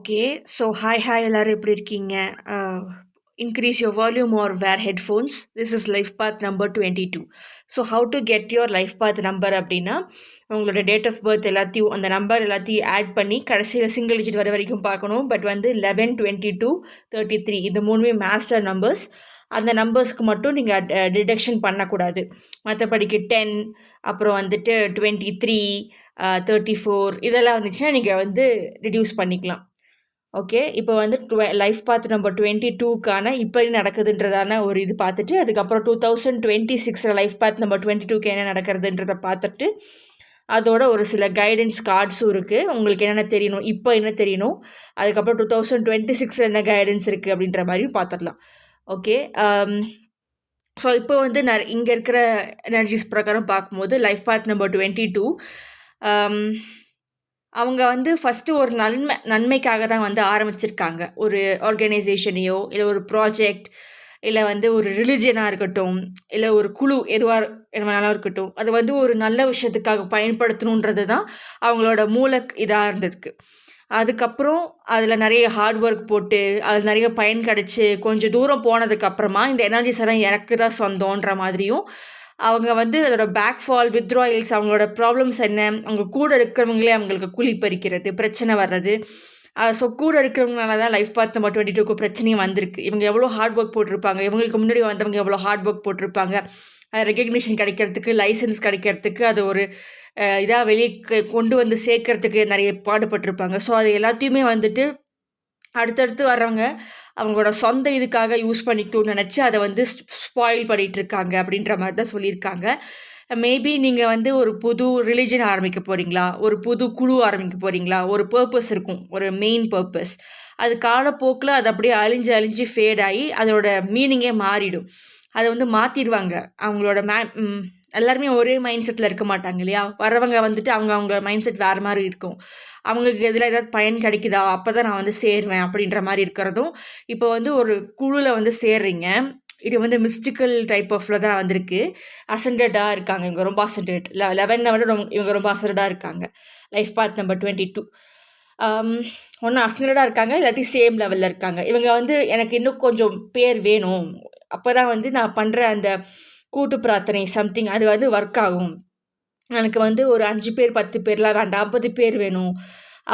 Okay. So hi எல்லாரும் எப்படி இருக்கீங்க? Increase your volume or wear headphones. This is life path number 22. So how to get your life path number அப்படின்னா, உங்களோட date of birth எல்லாத்தையும் அந்த number எல்லாத்தையும் add பண்ணி கடைசியில் சிங்கிள் டிஜிட் வர வரைக்கும் பார்க்கணும். பட் வந்து 11, 22, 33 இந்த மூணுமே மாஸ்டர் நம்பர்ஸ். அந்த நம்பர்ஸ்க்கு மட்டும் நீங்கள் டிடக்ஷன் பண்ணக்கூடாது. மற்றபடிக்கு 10, அப்புறம் வந்துட்டு 23, 34 இதெல்லாம் வந்துச்சுன்னா நீங்கள் வந்து ரிடியூஸ் பண்ணிக்கலாம். ஓகே. இப்போ வந்து லைஃப் பாத் நம்பர் 22க்கான இப்போ என்ன நடக்குதுன்றதான ஒரு இது பார்த்துட்டு, அதுக்கப்புறம் 2026 லைஃப் பாத் நம்பர் 22க்கு என்ன நடக்கிறதுன்றத பார்த்துட்டு, அதோட ஒரு சில கைடன்ஸ் கார்ட்ஸும் இருக்குது. உங்களுக்கு என்னென்ன தெரியணும், இப்போ என்ன தெரியணும், அதுக்கப்புறம் 2026 என்ன கைடன்ஸ் இருக்குது அப்படின்ற மாதிரியும் பார்த்துடலாம். ஓகே. ஸோ இப்போ வந்து இங்கே இருக்கிற எனர்ஜிஸ் பிரகாரம் பார்க்கும்போது லைஃப் பாத் நம்பர் 22 அவங்க வந்து ஃபஸ்ட்டு ஒரு நன்மைக்காக தான் வந்து ஆரம்பிச்சிருக்காங்க. ஒரு ஆர்கனைசேஷனையோ, இல்லை ஒரு ப்ராஜெக்ட், இல்லை வந்து ஒரு ரிலிஜியனாக இருக்கட்டும், இல்லை ஒரு குழு எதுவாக வேணாலும் இருக்கட்டும். அது வந்து ஒரு நல்ல விஷயத்துக்காக பயன்படுத்தணுன்றது தான் அவங்களோட இதாக இருந்ததுக்கு. அதுக்கப்புறம் அதில் நிறைய ஹார்ட் ஒர்க் போட்டு, அதில் நிறைய பயன் கிடச்சி, கொஞ்சம் தூரம் போனதுக்கப்புறமா இந்த எனர்ஜிஸ் எல்லாம் எனக்கு தான் சொந்தன்ற மாதிரியும், அவங்க வந்து அதோட பேக்ஃபால், வித்ட்ராயல்ஸ், அவங்களோட ப்ராப்ளம்ஸ் என்ன, அவங்க கூட இருக்கிறவங்களே அவங்களுக்கு குழி பறிக்கிறது, பிரச்சனை வர்றது. ஸோ கூட இருக்கிறவங்களால தான் லைஃப் பாத் நம்பர் 22க்கு பிரச்சனையும் வந்திருக்கு. இவங்க எவ்வளோ ஹார்ட் ஒர்க் போட்டிருப்பாங்க, இவங்களுக்கு முன்னாடி வந்தவங்க எவ்வளோ ஹார்ட் ஒர்க் போட்டிருப்பாங்க, ரெகக்னிஷன் கிடைக்கிறதுக்கு, லைசன்ஸ் கிடைக்கிறதுக்கு, அது ஒரு இதாக வெளியே கொண்டு வந்து சேர்க்கறதுக்கு நிறைய பாடுபட்டிருப்பாங்க. ஸோ அது எல்லாத்தையுமே வந்துட்டு அடுத்தடுத்து வர்றவங்க அவங்களோட சொந்த இதுக்காக யூஸ் பண்ணிக்கணும்னு நினச்சி அதை வந்து ஸ்பாயில் பண்ணிகிட்ருக்காங்க அப்படின்ற மாதிரி தான் சொல்லியிருக்காங்க. மேபி நீங்கள் வந்து ஒரு புது ரிலிஜன் ஆரம்பிக்க போகிறீங்களா, ஒரு புது குழு ஆரம்பிக்க போகிறீங்களா, ஒரு பர்பஸ் இருக்கும், ஒரு மெயின் பர்பஸ். அது காலப்போக்கில் அது அப்படியே அழிஞ்சு ஃபேட் ஆகி அதோட மீனிங்கே மாறிடும். அதை வந்து மாற்றிடுவாங்க. அவங்களோட எல்லாருமே ஒரே மைண்ட் செட்டில் இருக்க மாட்டாங்க இல்லையா? வரவங்க வந்துட்டு அவங்க மைண்ட் செட் வேறு மாதிரி இருக்கும். அவங்களுக்கு இதில் ஏதாவது பயன் கிடைக்குதா, அப்போ தான் நான் வந்து சேருவேன் அப்படின்ற மாதிரி இருக்கிறதும். இப்போ வந்து ஒரு குழுவில் வந்து சேர்றீங்க. இது வந்து மிஸ்டிக்கல் டைப் ஆஃபில் தான் வந்திருக்கு. அசண்டடாக இருக்காங்க, இவங்க ரொம்ப அசண்டட். 11 விட இவங்க ரொம்ப அசண்டடாக இருக்காங்க. லைஃப் பாத் நம்பர் 22 ஒன்று அசண்டடாக இருக்காங்க, இல்லாட்டி சேம் லெவலில் இருக்காங்க. இவங்க வந்து எனக்கு இன்னும் கொஞ்சம் பேர் வேணும், அப்போ தான் வந்து நான் பண்ணுற அந்த கூட்டு பிரார்த்தனை சம்திங் அது வந்து ஒர்க் ஆகும். எனக்கு வந்து ஒரு 5 பேர் 10 பேர்லாம் வேண்டாம், 50 பேர் வேணும்.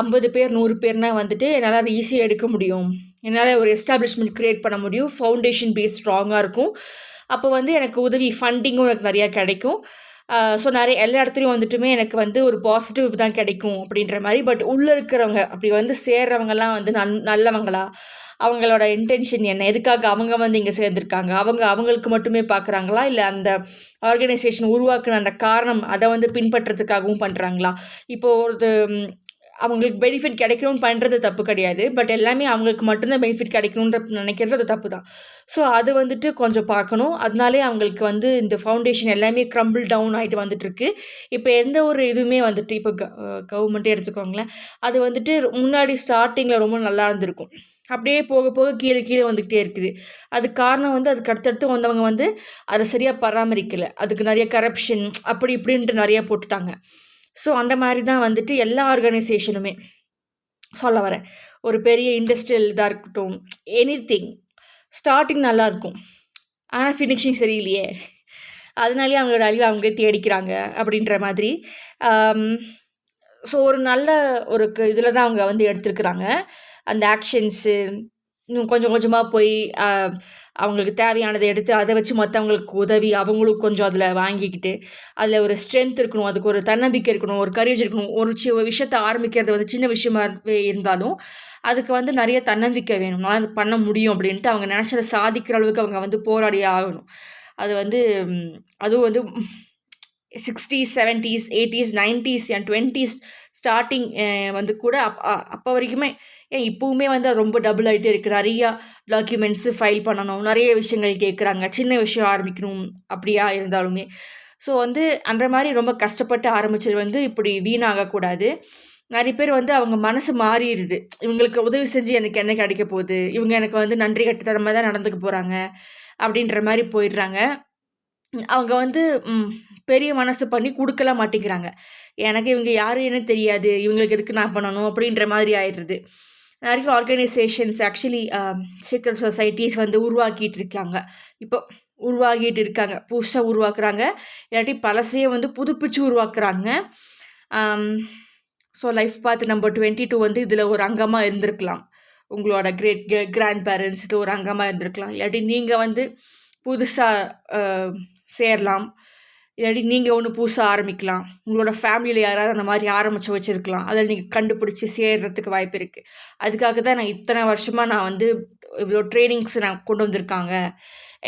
50 பேர் 100 பேர்னால் வந்துட்டு என்னால் அதை ஈஸியாக எடுக்க முடியும். என்னால் ஒரு எஸ்டாப்ளிஷ்மெண்ட் க்ரியேட் பண்ண முடியும். ஃபவுண்டேஷன் பேஸ் ஸ்ட்ராங்காக இருக்கும். அப்போ வந்து எனக்கு உதவி ஃபண்டிங்கும் எனக்கு நிறையா கிடைக்கும். ஸோ நிறைய எல்லா இடத்துலையும் வந்துட்டுமே எனக்கு வந்து ஒரு பாசிட்டிவ் தான் கிடைக்கும் அப்படின்ற மாதிரி. பட் உள்ளே இருக்கிறவங்க அப்படி வந்து சேர்றவங்கலாம் வந்து நல்லவங்களா, அவங்களோட இன்டென்ஷன் என்ன, எதுக்காக அவங்க வந்து இங்கே சேர்ந்துருக்காங்க, அவங்களுக்கு மட்டுமே பார்க்குறாங்களா, இல்லை அந்த ஆர்கனைசேஷன் உருவாக்குன அந்த காரணம் அதை வந்து பின்பற்றதுக்காகவும் பண்ணுறாங்களா? இப்போது ஒரு அவங்களுக்கு பெனிஃபிட் கிடைக்கணும்னு பண்ணுறது தப்பு கிடையாது. பட் எல்லாமே அவங்களுக்கு மட்டும்தான் பெனிஃபிட் கிடைக்கணுன்ற நினைக்கிறது அது தப்பு தான். ஸோ அது வந்துட்டு கொஞ்சம் பார்க்கணும். அதனாலே அவங்களுக்கு வந்து இந்த ஃபவுண்டேஷன் எல்லாமே க்ரம்பிள் டவுன் ஆகிட்டு வந்துட்டுருக்கு. இப்போ எந்த ஒரு இதுவுமே வந்துட்டு இப்போ கவர்மெண்ட்டே எடுத்துக்கோங்களேன், அது வந்துட்டு முன்னாடி ஸ்டார்டிங்கில் ரொம்ப நல்லா இருந்திருக்கும். அப்படியே போக போக கீழே வந்துக்கிட்டே இருக்குது. அதுக்கு காரணம் வந்து அதுக்கு அடுத்தடுத்து வந்தவங்க வந்து அதை சரியாக பராமரிக்கலை. அதுக்கு நிறைய கரப்ஷன் அப்படி இப்படின்ட்டு நிறைய போட்டுட்டாங்க. ஸோ அந்த மாதிரி தான் வந்துட்டு எல்லா ஆர்கனைசேஷனுமே சொல்ல வரேன். ஒரு பெரிய இண்டஸ்ட்ரியல் இதாக இருக்கட்டும், எனிதிங் ஸ்டார்டிங் நல்லாயிருக்கும், ஆனால் ஃபினிஷிங் சரியில்லையே, அதனாலேயே அவங்களோட அழிவை அவங்களே தேடிக்கிறாங்க அப்படின்ற மாதிரி. ஸோ ஒரு நல்ல ஒரு இதில் தான் அவங்க வந்து எடுத்துருக்குறாங்க. அந்த ஆக்ஷன்ஸு இன்னும் கொஞ்சம் கொஞ்சமாக போய் அவங்களுக்கு தேவையானதை எடுத்து அதை வச்சு மற்றவங்களுக்கு உதவி, அவங்களும் கொஞ்சம் அதில் வாங்கிக்கிட்டு, அதில் ஒரு ஸ்ட்ரென்த் இருக்கணும், அதுக்கு ஒரு தன்னம்பிக்கை இருக்கணும், ஒரு கரேஜ் இருக்கணும். ஒரு விஷயத்தை ஆரம்பிக்கிறது வந்து சின்ன விஷயமாவே இருந்தாலும் அதுக்கு வந்து நிறைய தன்னம்பிக்கை வேணும். நான் அது பண்ண முடியும் அப்படின்ட்டு அவங்க நினச்சதை சாதிக்கிற அளவுக்கு அவங்க வந்து போராடியே ஆகணும். அது வந்து அதுவும் வந்து 60s, 70s, 80s, 90s and 20s starting வந்து கூட அப்போ வரைக்குமே இப்போவுமே வந்து அது ரொம்ப டபுள் ஆகிட்டே இருக்குது. நிறையா டாக்குமெண்ட்ஸு ஃபைல் பண்ணணும், நிறைய விஷயங்கள் கேட்குறாங்க, சின்ன விஷயம் ஆரம்பிக்கணும் அப்படியா இருந்தாலுமே. ஸோ வந்து அந்த மாதிரி ரொம்ப கஷ்டப்பட்டு ஆரம்பிச்சது வந்து இப்படி வீணாகக்கூடாது. நிறைய பேர் வந்து அவங்க மனசு மாறிடுது. இவங்களுக்கு உதவி செஞ்சு எனக்கு என்ன கிடைக்க போகுது, இவங்க எனக்கு வந்து நன்றி கட்டுத்தரமாக தான் நடந்துக்க போகிறாங்க அப்படின்ற மாதிரி போயிடுறாங்க. அவங்க வந்து பெரிய மனசு பண்ணி கொடுக்கலாம் மாட்டேங்கிறாங்க. எனக்கு இவங்க யாருன்னு தெரியாது, இவங்களுக்கு எதுக்கு நான் பண்ணணும் அப்படின்ற மாதிரி ஆயிடுறது. நிறைய ஆர்கனைசேஷன்ஸ் ஆக்சுவலி சீக்ரெட் சொசைட்டிஸ் வந்து உருவாக்கிட்டு இருக்காங்க. இப்போ உருவாகிட்டு இருக்காங்க. புதுசாக உருவாக்குறாங்க. இல்லாட்டி பழசையே வந்து புதுப்பிச்சு உருவாக்குறாங்க. ஸோ லைஃப் பாத் நம்பர் 22 வந்து இதில் ஒரு அங்கமாக இருந்திருக்கலாம். உங்களோட கிராண்ட் பேரண்ட்ஸ் இது ஒரு அங்கமாக இருந்திருக்கலாம். இல்லாட்டி நீங்கள் வந்து புதுசாக சேரலாம். இல்லாட்டி நீங்கள் ஒன்று புதுசாக ஆரம்பிக்கலாம். உங்களோட ஃபேமிலியில் யாராவது அந்த மாதிரி ஆரம்பித்து வச்சுருக்கலாம். அதில் நீங்கள் கண்டுபிடிச்சி சேர்றதுக்கு வாய்ப்பு இருக்குது. அதுக்காக தான் நான் இத்தனை வருஷமாக நான் வந்து இவ்வளோ ட்ரைனிங்ஸ் நான் கொண்டு வந்திருக்காங்க.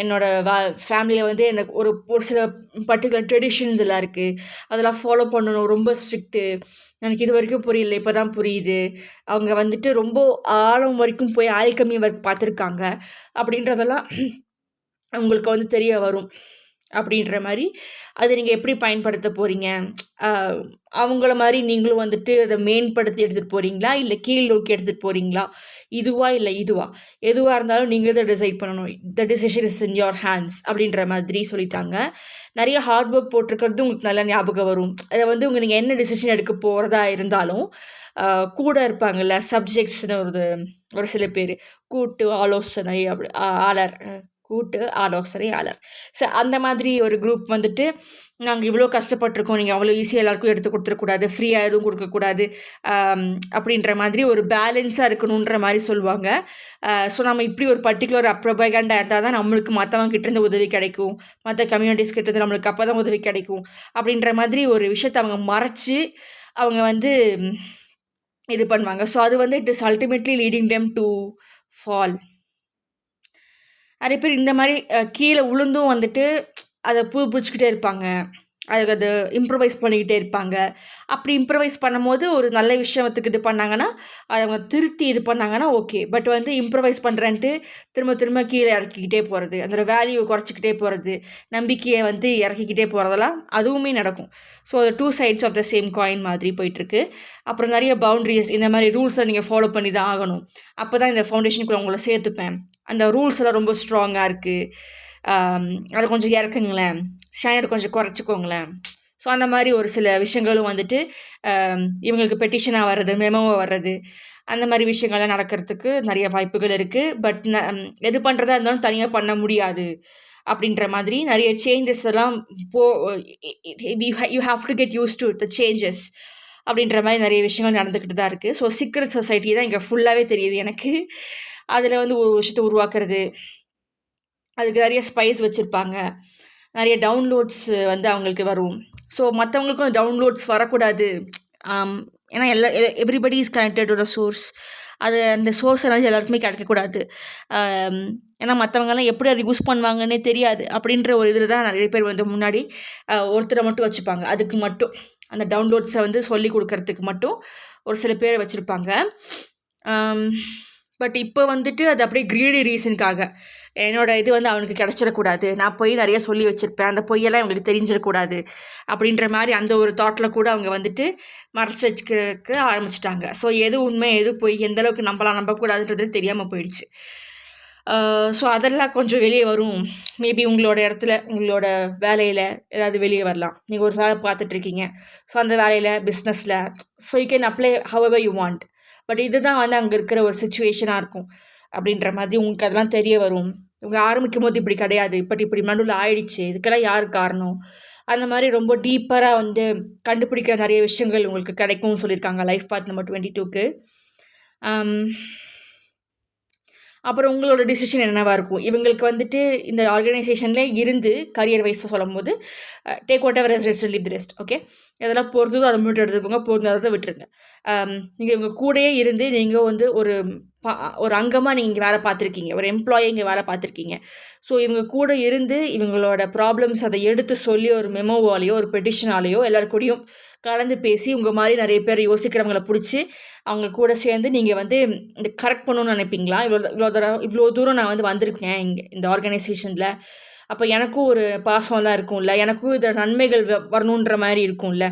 என்னோடய ஃபேமிலியில் வந்து எனக்கு ஒரு சில பர்டிகுலர் ட்ரெடிஷன்ஸ் எல்லாம் இருக்குது. அதெல்லாம் ஃபாலோ பண்ணணும். ரொம்ப ஸ்ட்ரிக்ட்டு. எனக்கு இது வரைக்கும் புரியல. இப்போ தான் புரியுது. அவங்க வந்துட்டு ரொம்ப ஆழம் வரைக்கும் போய் ஆல்கமி ஒர்க் பார்த்துருக்காங்க. அப்படின்றதெல்லாம் உங்களுக்கு வந்து தெரிய வரும். அப்படின்ற மாதிரி அதை நீங்கள் எப்படி பயன்படுத்த போகிறீங்க, அவங்கள மாதிரி நீங்களும் வந்துட்டு அதை மேம்படுத்தி எடுத்துகிட்டு போகிறீங்களா, இல்லை கீழ் நோக்கி எடுத்துகிட்டு போகிறீங்களா, இதுவா இல்லை இதுவா, எதுவாக இருந்தாலும் நீங்கள் தான் டிசைட் பண்ணணும். The decision is in your hands அப்படின்ற மாதிரி சொல்லிட்டாங்க. நிறைய ஹார்ட் ஒர்க் போட்டிருக்கிறது உங்களுக்கு நல்லா ஞாபகம் வரும். அதை வந்து நீங்கள் என்ன டிசிஷன் எடுக்க போகிறதா இருந்தாலும் கூட இருப்பாங்கள்ல சப்ஜெக்ட்ஸ்னு ஒரு சில பேர் கூட்டு ஆலோசனை அப்படி கூட்டு ஆலோசனையாளர். அந்த மாதிரி ஒரு குரூப் வந்துட்டு நாங்கள் இவ்வளோ கஷ்டப்பட்டுருக்கோம், நீங்கள் அவ்வளோ ஈஸியாக எல்லாருக்கும் எடுத்து கொடுத்துடக்கூடாது, ஃப்ரீயாக எதுவும் கொடுக்கக்கூடாது அப்படின்ற மாதிரி ஒரு பேலன்ஸாக இருக்கணுன்ற மாதிரி சொல்லுவாங்க. ஸோ நம்ம இப்படி ஒரு பர்டிகுலர் ப்ரொபகண்டா இருந்தால் தான் நம்மளுக்கு மற்றவங்க கிட்டேருந்து உதவி கிடைக்கும், மற்ற கம்யூனிட்டிஸ் கிட்டேருந்து நம்மளுக்கு அப்போ தான் உதவி கிடைக்கும் அப்படின்ற மாதிரி ஒரு விஷயத்தை அவங்க மறைச்சி அவங்க வந்து இது பண்ணுவாங்க. ஸோ அது வந்து it is ultimately leading டெம் to fall. நிறைய பேர் இந்த மாதிரி கீழே விழுந்தும் வந்துட்டு அதை புதுப்பிச்சுக்கிட்டே இருப்பாங்க. அதுக்கு அது இம்ப்ரவைஸ் பண்ணிக்கிட்டே இருப்பாங்க. அப்படி இம்ப்ரவைஸ் பண்ணும்போது ஒரு நல்ல விஷயத்துக்கு இது பண்ணாங்கன்னா, அதை அவங்க திருத்தி இது பண்ணாங்கன்னா ஓகே. பட் வந்து இம்ப்ரவைஸ் பண்ணுறேன்ட்டு திரும்ப திரும்ப கீழே இறக்கிக்கிட்டே போகிறது, அந்த வேல்யூவை குறைச்சிக்கிட்டே போகிறது, நம்பிக்கையை வந்து இறக்கிக்கிட்டே போகிறதெல்லாம் அதுவுமே நடக்கும். ஸோ அது 2 sides of the same coin மாதிரி போயிட்டுருக்கு. அப்புறம் நிறைய பவுண்ட்ரிஸ், இந்த மாதிரி ரூல்ஸை நீங்கள் ஃபாலோ பண்ணி தான் ஆகணும். அப்போ தான் இந்த ஃபவுண்டேஷனுக்குள்ள உங்களை சேர்த்துப்பேன். அந்த ரூல்ஸ் எல்லாம் ரொம்ப ஸ்ட்ராங்காக இருக்குது, அதை கொஞ்சம் இறக்குங்களேன், ஸ்டாண்டர்ட் கொஞ்சம் குறைச்சிக்கோங்களேன். ஸோ அந்த மாதிரி ஒரு சில விஷயங்களும் வந்துட்டு இவங்களுக்கு பெட்டிஷனாக வர்றது, மெமோவாக வர்றது, அந்த மாதிரி விஷயங்கள்லாம் நடக்கிறதுக்கு நிறைய வாய்ப்புகள் இருக்குது. பட் எது பண்ணுறதா இருந்தாலும் தனியாக பண்ண முடியாது அப்படின்ற மாதிரி நிறைய சேஞ்சஸ் எல்லாம் you have to get used to the changes அப்படின்ற மாதிரி நிறைய விஷயங்கள் நடந்துக்கிட்டு தான் இருக்குது. ஸோ சீக்ரெட் சொசைட்டி தான் இங்கே ஃபுல்லாகவே தெரியுது எனக்கு. அதில் வந்து ஒரு விஷயத்தை உருவாக்குறது, அதுக்கு நிறைய ஸ்பைஸ் வச்சுருப்பாங்க, நிறைய டவுன்லோட்ஸ் வந்து அவங்களுக்கு வரும். ஸோ மற்றவங்களுக்கும் டவுன்லோட்ஸ் வரக்கூடாது. ஏன்னா everybody is connected to the source. அது அந்த சோர்ஸ் எனர்ஜி எல்லாருக்குமே கிடைக்கக்கூடாது. ஏன்னா மற்றவங்கெல்லாம் எப்படி அதை யூஸ் பண்ணுவாங்கன்னே தெரியாது. அப்படின்ற ஒரு இதில் தான் நிறைய பேர் வந்து முன்னாடி ஒருத்தரை மட்டும் வச்சுப்பாங்க. அதுக்கு மட்டும் அந்த டவுன்லோட்ஸை வந்து சொல்லி கொடுக்கறதுக்கு மட்டும் ஒரு சில பேரை வச்சுருப்பாங்க. பட் இப்போ வந்துட்டு அது அப்படியே க்ரீடி ரீசனுக்காக என்னோடய இது வந்து அவனுக்கு கிடச்சிடக்கூடாது, நான் போய் நிறைய சொல்லி வச்சுருப்பேன், அந்த பொய்யெல்லாம் இவங்களுக்கு தெரிஞ்சிடக்கூடாது அப்படின்ற மாதிரி அந்த ஒரு தாட்டில் கூட அவங்க வந்துட்டு மறைச்சி வச்சுக்கிறதுக்கு ஆரம்பிச்சிட்டாங்க. ஸோ எது உண்மை எது பொய், எந்தளவுக்கு நம்பக்கூடாதுன்றது தெரியாமல் போயிடுச்சு. ஸோ அதெல்லாம் கொஞ்சம் வெளியே வரும். மேபி உங்களோட இடத்துல உங்களோட வேலையில் ஏதாவது வெளியே வரலாம். நீங்கள் ஒரு வேலை பார்த்துட்ருக்கீங்க, ஸோ அந்த வேலையில் பிஸ்னஸில் so you can apply however you want. But இதுதான் வந்து அங்கே இருக்கிற ஒரு சிச்சுவேஷனாக இருக்கும் அப்படின்ற மாதிரி உங்களுக்கு அதெல்லாம் தெரிய வரும். இவங்க ஆரம்பிக்கும் போது இப்படி கிடையாது, இப்படி நடுவில் ஆயிடுச்சு, இதுக்கெல்லாம் யார் காரணம், அந்த மாதிரி ரொம்ப டீப்பராக வந்து கண்டுபிடிக்கிற நிறைய விஷயங்கள் உங்களுக்கு கிடைக்கும்னு சொல்லியிருக்காங்க லைஃப் பாத் நம்பர் 22க்கு. அப்புறம் உங்களோட டிசிஷன் என்னவாக இருக்கும். இவங்களுக்கு வந்துட்டு இந்த ஆர்கனைசேஷனில் இருந்து கரியர் வைஸ் சொல்லும் போது take what ever rest leave the rest. Okay, எதெல்லாம் பொறுத்ததோ அதை மட்டும் எடுத்துக்கோங்க, பொருந்தாததை விட்டுருங்க. நீங்கள் இவங்க கூடயே இருந்து நீங்கள் வந்து ஒரு அங்கமாக நீங்கள் இங்கே வேலை பார்த்துருக்கீங்க, ஒரு எம்ப்ளாயி இங்கே வேலை பார்த்துருக்கீங்க. ஸோ இவங்க கூட இருந்து இவங்களோட ப்ராப்ளம்ஸ் அதை எடுத்து சொல்லி ஒரு மெமோவாலேயோ ஒரு பெட்டிஷனாலேயோ எல்லாருக்கூடையும் கலந்து பேசி உங்கள் மாதிரி நிறைய பேர் யோசிக்கிறவங்கள பிடிச்சி அவங்க கூட சேர்ந்து நீங்கள் வந்து இந்த கரெக்ட் பண்ணணும்னு நினைப்பீங்களா? இவ்வளோ தூரம் நான் வந்து வந்திருக்கேன் இங்கே இந்த ஆர்கனைசேஷனில், அப்போ எனக்கும் ஒரு பாசம்லாம் இருக்கும்ல, எனக்கும் இதில் நன்மைகள் வரணுன்ற மாதிரி இருக்கும்ல,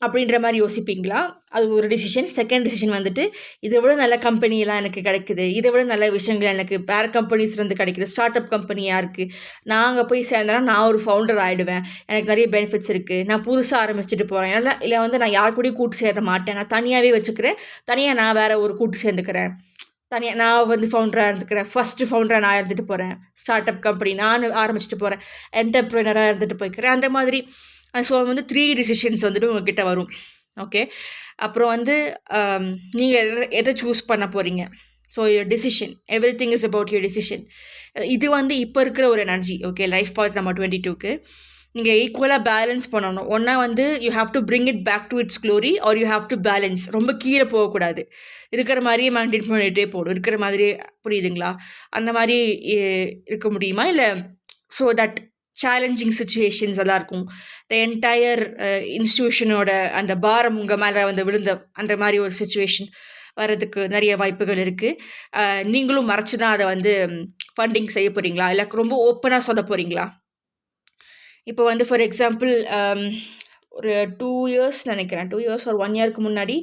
அப்படின்ற மாதிரி யோசிப்பீங்களா? அது ஒரு டிசிஷன். செகண்ட் டிசிஷன் வந்துட்டு, இதை விட நல்ல கம்பெனிலாம் எனக்கு கிடைக்குது. இதை விட நல்ல விஷயங்கள் எனக்கு வேறு கம்பெனிஸ்லேருந்து கிடைக்குது. ஸ்டார்ட் அப் கம்பெனியாக இருக்குது. நான் அங்கே போய் சேர்ந்தேன்னா நான் ஒரு ஃபவுண்டர் ஆகிடுவேன். எனக்கு நிறைய பெனிஃபிட்ஸ் இருக்குது. நான் புதுசாக ஆரம்பிச்சுட்டு போகிறேன். இல்லை வந்து நான் யார் கூடயும் கூட்டு சேர மாட்டேன். நான் தனியாகவே வச்சுக்கிறேன். தனியாக நான் வேறு ஒரு கூட்டு சேர்ந்துக்கிறேன். தனியாக நான் வந்து ஃபவுண்டராக இருந்துக்கிறேன். ஃபஸ்ட்டு ஃபவுண்டராக நான் இருந்துட்டு போகிறேன். ஸ்டார்ட் அப் கம்பெனி நான் ஆரம்பிச்சுட்டு போகிறேன். என்டர்ப்ரெனராக இருந்துட்டு போய்க்கிறேன். அந்த மாதிரி ஸோ வந்து 3 டிசிஷன்ஸ் வந்துட்டு உங்ககிட்ட வரும். ஓகே. அப்புறம் வந்து நீங்கள் எதை சூஸ் பண்ண போகிறீங்க? So your decision, everything is about your decision. இது வந்து இப்போ இருக்கிற ஒரு எனர்ஜி. ஓகே, லைஃப் பாத் நம்ம 22க்கு நீங்கள் ஈக்குவலாக பேலன்ஸ் பண்ணணும். ஒன்றா வந்து you have to bring it back to its glory, or you have to balance. ரொம்ப கீழே போகக்கூடாது. இருக்கிற மாதிரியே மெயின்டைன் பண்ணிகிட்டே போகணும். இருக்கிற மாதிரியே, புரியுதுங்களா? அந்த மாதிரி இருக்க முடியுமா? இல்லை ஸோ தட் சேலஞ்சிங் சுச்சுவேஷன்ஸ் எல்லாம் இருக்கும். த என்டையர் இன்ஸ்டியூஷனோட அந்த பாரம் உங்கள் மேலே வந்து விழுந்த அந்த மாதிரி ஒரு சுச்சுவேஷன் வர்றதுக்கு நிறைய வாய்ப்புகள் இருக்குது. நீங்களும் மறைச்சு தான் அதை வந்து ஃபண்டிங் செய்ய போகிறீங்களா? இல்லை ரொம்ப ஓப்பனாக சொல்ல போகிறீங்களா? இப்போ வந்து ஃபார் எக்ஸாம்பிள் ஒரு 2 இயர்ஸ் நினைக்கிறேன், 2 இயர்ஸ் ஒரு 1 இயருக்கு முன்னாடி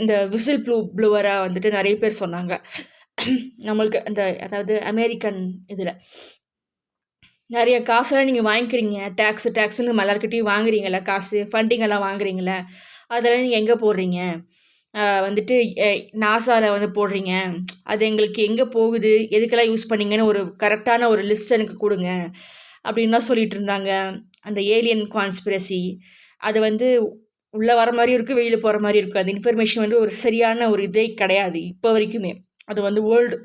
இந்த விசில் ப்ளூவராக வந்துட்டு நிறைய பேர் சொன்னாங்க. நம்மளுக்கு அந்த அதாவது அமெரிக்கன் இதில் நிறைய காசெல்லாம் நீங்கள் வாங்கிக்கிறீங்க. டேக்ஸுன்னு எல்லாருக்கிட்டையும் வாங்குறீங்கள காசு, ஃபண்டிங் எல்லாம் வாங்குறீங்கள, அதெல்லாம் நீங்கள் எங்கே போடுறீங்க? வந்துட்டு நாசாவில் வந்து போடுறீங்க. அது எங்களுக்கு எங்கே போகுது, எதுக்கெல்லாம் யூஸ் பண்ணீங்கன்னு ஒரு கரெக்டான ஒரு லிஸ்ட் எனக்கு கொடுங்க அப்படின்லாம் சொல்லிட்டு இருந்தாங்க. அந்த ஏலியன் கான்ஸ்பிரசி அது வந்து உள்ளே வர மாதிரி இருக்குது, வெளியில் போகிற மாதிரி இருக்குது. அந்த இன்ஃபர்மேஷன் வந்து ஒரு சரியான ஒரு இதே கிடையாது இப்போ வரைக்குமே. அது வந்து வேர்ல்டு